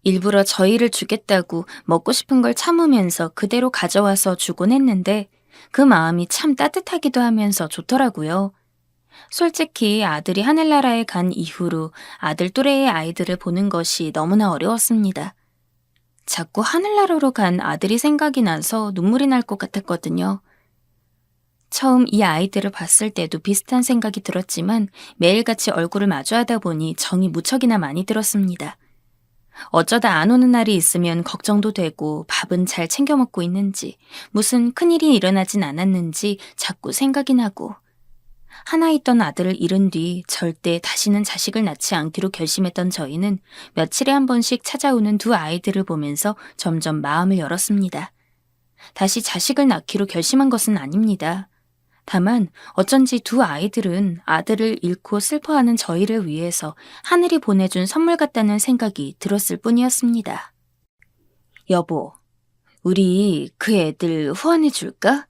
일부러 저희를 주겠다고 먹고 싶은 걸 참으면서 그대로 가져와서 주곤 했는데 그 마음이 참 따뜻하기도 하면서 좋더라고요. 솔직히 아들이 하늘나라에 간 이후로 아들 또래의 아이들을 보는 것이 너무나 어려웠습니다. 자꾸 하늘나라로 간 아들이 생각이 나서 눈물이 날 것 같았거든요. 처음 이 아이들을 봤을 때도 비슷한 생각이 들었지만 매일같이 얼굴을 마주하다 보니 정이 무척이나 많이 들었습니다. 어쩌다 안 오는 날이 있으면 걱정도 되고 밥은 잘 챙겨 먹고 있는지, 무슨 큰일이 일어나진 않았는지 자꾸 생각이 나고 하나 있던 아들을 잃은 뒤 절대 다시는 자식을 낳지 않기로 결심했던 저희는 며칠에 한 번씩 찾아오는 두 아이들을 보면서 점점 마음을 열었습니다. 다시 자식을 낳기로 결심한 것은 아닙니다. 다만 어쩐지 두 아이들은 아들을 잃고 슬퍼하는 저희를 위해서 하늘이 보내준 선물 같다는 생각이 들었을 뿐이었습니다. 여보, 우리 그 애들 후원해 줄까?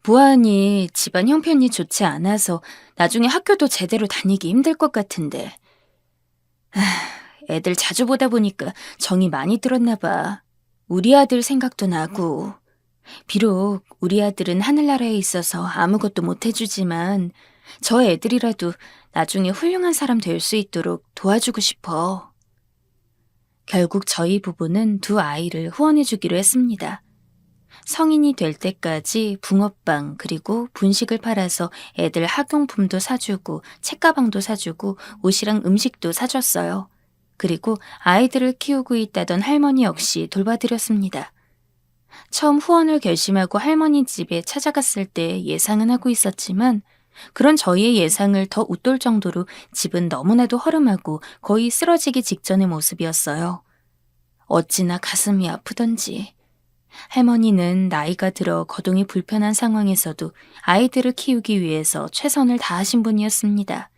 보아하니 집안 형편이 좋지 않아서 나중에 학교도 제대로 다니기 힘들 것 같은데. 애들 자주 보다 보니까 정이 많이 들었나 봐. 우리 아들 생각도 나고. 비록 우리 아들은 하늘나라에 있어서 아무것도 못 해주지만 저 애들이라도 나중에 훌륭한 사람 될 수 있도록 도와주고 싶어. 결국 저희 부부는 두 아이를 후원해주기로 했습니다. 성인이 될 때까지 붕어빵 그리고 분식을 팔아서 애들 학용품도 사주고 책가방도 사주고 옷이랑 음식도 사줬어요. 그리고 아이들을 키우고 있다던 할머니 역시 돌봐드렸습니다. 처음 후원을 결심하고 할머니 집에 찾아갔을 때 예상은 하고 있었지만 그런 저희의 예상을 더 웃돌 정도로 집은 너무나도 허름하고 거의 쓰러지기 직전의 모습이었어요. 어찌나 가슴이 아프던지. 할머니는 나이가 들어 거동이 불편한 상황에서도 아이들을 키우기 위해서 최선을 다하신 분이었습니다.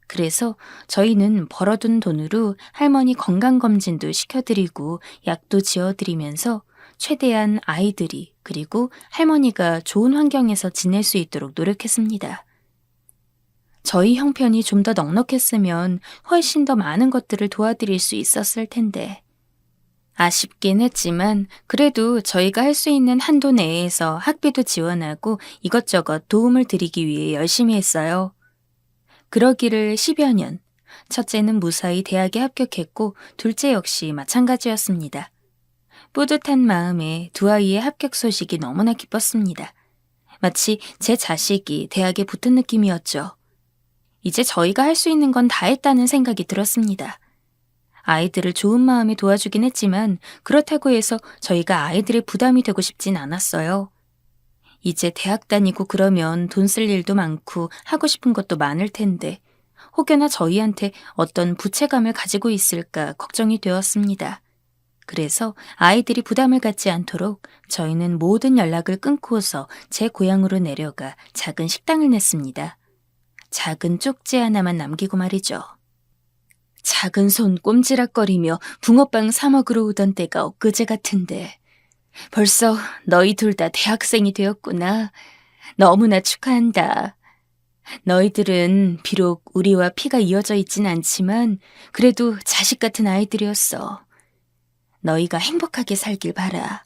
그래서 저희는 벌어둔 돈으로 할머니 건강검진도 시켜드리고 약도 지어드리면서 최대한 아이들이 그리고 할머니가 좋은 환경에서 지낼 수 있도록 노력했습니다. 저희 형편이 좀 더 넉넉했으면 훨씬 더 많은 것들을 도와드릴 수 있었을 텐데. 아쉽긴 했지만 그래도 저희가 할 수 있는 한도 내에서 학비도 지원하고 이것저것 도움을 드리기 위해 열심히 했어요. 그러기를 10여 년, 첫째는 무사히 대학에 합격했고 둘째 역시 마찬가지였습니다. 뿌듯한 마음에 두 아이의 합격 소식이 너무나 기뻤습니다. 마치 제 자식이 대학에 붙은 느낌이었죠. 이제 저희가 할 수 있는 건 다 했다는 생각이 들었습니다. 아이들을 좋은 마음에 도와주긴 했지만 그렇다고 해서 저희가 아이들의 부담이 되고 싶진 않았어요. 이제 대학 다니고 그러면 돈 쓸 일도 많고 하고 싶은 것도 많을 텐데 혹여나 저희한테 어떤 부채감을 가지고 있을까 걱정이 되었습니다. 그래서 아이들이 부담을 갖지 않도록 저희는 모든 연락을 끊고서 제 고향으로 내려가 작은 식당을 냈습니다. 작은 쪽지 하나만 남기고 말이죠. 작은 손 꼼지락거리며 붕어빵 사 먹으러 오던 때가 엊그제 같은데 벌써 너희 둘 다 대학생이 되었구나. 너무나 축하한다. 너희들은 비록 우리와 피가 이어져 있진 않지만 그래도 자식 같은 아이들이었어. 너희가 행복하게 살길 바라.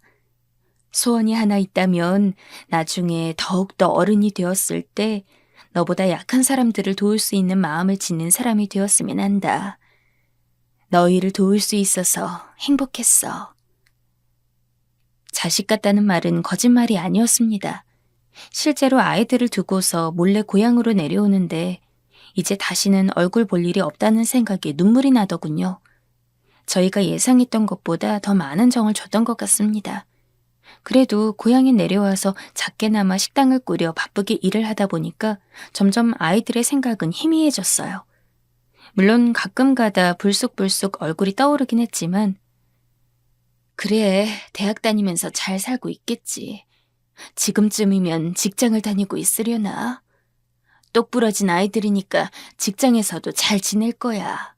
소원이 하나 있다면 나중에 더욱더 어른이 되었을 때 너보다 약한 사람들을 도울 수 있는 마음을 짓는 사람이 되었으면 한다. 너희를 도울 수 있어서 행복했어. 자식 같다는 말은 거짓말이 아니었습니다. 실제로 아이들을 두고서 몰래 고향으로 내려오는데 이제 다시는 얼굴 볼 일이 없다는 생각에 눈물이 나더군요. 저희가 예상했던 것보다 더 많은 정을 줬던 것 같습니다. 그래도 고향에 내려와서 작게나마 식당을 꾸려 바쁘게 일을 하다 보니까 점점 아이들의 생각은 희미해졌어요. 물론 가끔 가다 불쑥불쑥 얼굴이 떠오르긴 했지만 그래, 대학 다니면서 잘 살고 있겠지. 지금쯤이면 직장을 다니고 있으려나? 똑부러진 아이들이니까 직장에서도 잘 지낼 거야.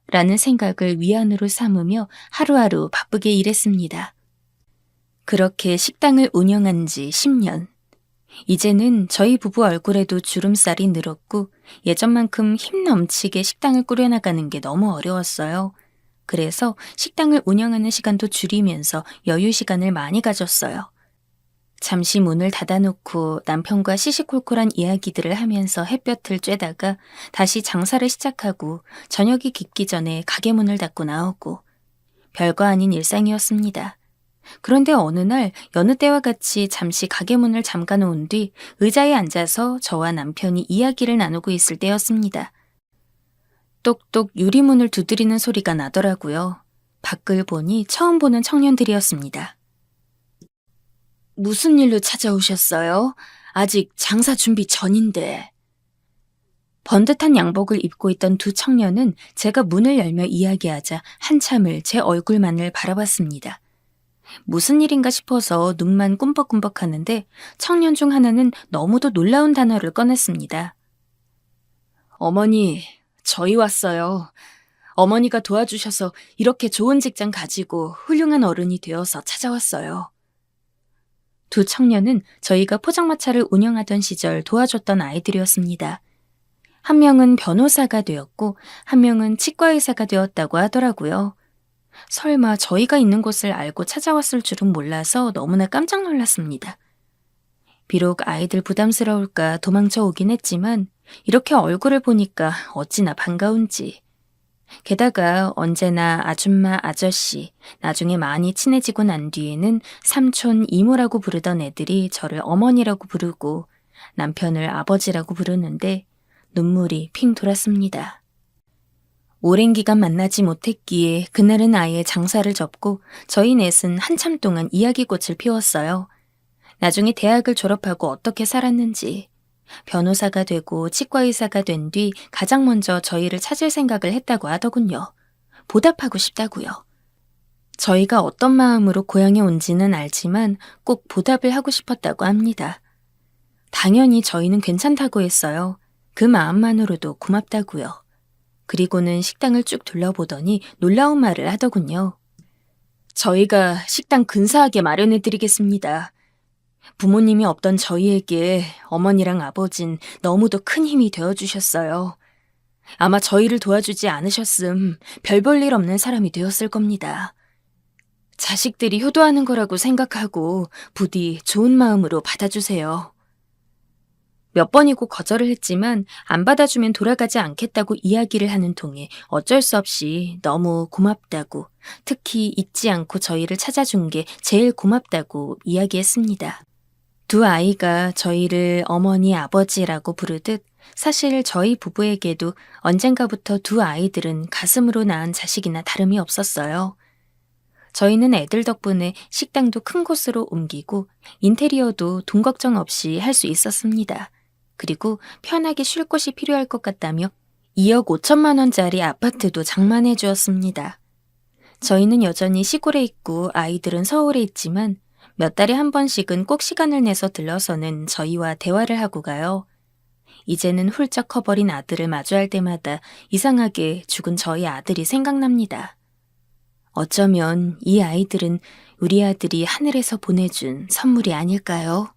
라는 생각을 위안으로 삼으며 하루하루 바쁘게 일했습니다. 그렇게 식당을 운영한 지 10년. 이제는 저희 부부 얼굴에도 주름살이 늘었고 예전만큼 힘 넘치게 식당을 꾸려나가는 게 너무 어려웠어요. 그래서 식당을 운영하는 시간도 줄이면서 여유 시간을 많이 가졌어요. 잠시 문을 닫아놓고 남편과 시시콜콜한 이야기들을 하면서 햇볕을 쬐다가 다시 장사를 시작하고 저녁이 깊기 전에 가게 문을 닫고 나오고 별거 아닌 일상이었습니다. 그런데 어느 날 여느 때와 같이 잠시 가게 문을 잠가 놓은 뒤 의자에 앉아서 저와 남편이 이야기를 나누고 있을 때였습니다. 똑똑 유리문을 두드리는 소리가 나더라고요. 밖을 보니 처음 보는 청년들이었습니다. 무슨 일로 찾아오셨어요? 아직 장사 준비 전인데. 번듯한 양복을 입고 있던 두 청년은 제가 문을 열며 이야기하자 한참을 제 얼굴만을 바라봤습니다. 무슨 일인가 싶어서 눈만 꿈벅꿈벅 하는데 청년 중 하나는 너무도 놀라운 단어를 꺼냈습니다. 어머니, 저희 왔어요. 어머니가 도와주셔서 이렇게 좋은 직장 가지고 훌륭한 어른이 되어서 찾아왔어요. 두 청년은 저희가 포장마차를 운영하던 시절 도와줬던 아이들이었습니다. 한 명은 변호사가 되었고 한 명은 치과의사가 되었다고 하더라고요. 설마 저희가 있는 곳을 알고 찾아왔을 줄은 몰라서 너무나 깜짝 놀랐습니다. 비록 아이들 부담스러울까 도망쳐 오긴 했지만 이렇게 얼굴을 보니까 어찌나 반가운지. 게다가 언제나 아줌마, 아저씨, 나중에 많이 친해지고 난 뒤에는 삼촌, 이모라고 부르던 애들이 저를 어머니라고 부르고 남편을 아버지라고 부르는데 눈물이 핑 돌았습니다. 오랜 기간 만나지 못했기에 그날은 아예 장사를 접고 저희 넷은 한참 동안 이야기꽃을 피웠어요. 나중에 대학을 졸업하고 어떻게 살았는지, 변호사가 되고 치과의사가 된 뒤 가장 먼저 저희를 찾을 생각을 했다고 하더군요. 보답하고 싶다고요. 저희가 어떤 마음으로 고향에 온지는 알지만 꼭 보답을 하고 싶었다고 합니다. 당연히 저희는 괜찮다고 했어요. 그 마음만으로도 고맙다고요. 그리고는 식당을 쭉 둘러보더니 놀라운 말을 하더군요. 저희가 식당 근사하게 마련해드리겠습니다. 부모님이 없던 저희에게 어머니랑 아버진 너무도 큰 힘이 되어주셨어요. 아마 저희를 도와주지 않으셨음 별 볼 일 없는 사람이 되었을 겁니다. 자식들이 효도하는 거라고 생각하고 부디 좋은 마음으로 받아주세요. 몇 번이고 거절을 했지만 안 받아주면 돌아가지 않겠다고 이야기를 하는 통에 어쩔 수 없이 너무 고맙다고, 특히 잊지 않고 저희를 찾아준 게 제일 고맙다고 이야기했습니다. 두 아이가 저희를 어머니, 아버지라고 부르듯 사실 저희 부부에게도 언젠가부터 두 아이들은 가슴으로 낳은 자식이나 다름이 없었어요. 저희는 애들 덕분에 식당도 큰 곳으로 옮기고 인테리어도 돈 걱정 없이 할 수 있었습니다. 그리고 편하게 쉴 곳이 필요할 것 같다며 2억 5천만 원짜리 아파트도 장만해 주었습니다. 저희는 여전히 시골에 있고 아이들은 서울에 있지만 몇 달에 한 번씩은 꼭 시간을 내서 들러서는 저희와 대화를 하고 가요. 이제는 훌쩍 커버린 아들을 마주할 때마다 이상하게 죽은 저희 아들이 생각납니다. 어쩌면 이 아이들은 우리 아들이 하늘에서 보내준 선물이 아닐까요?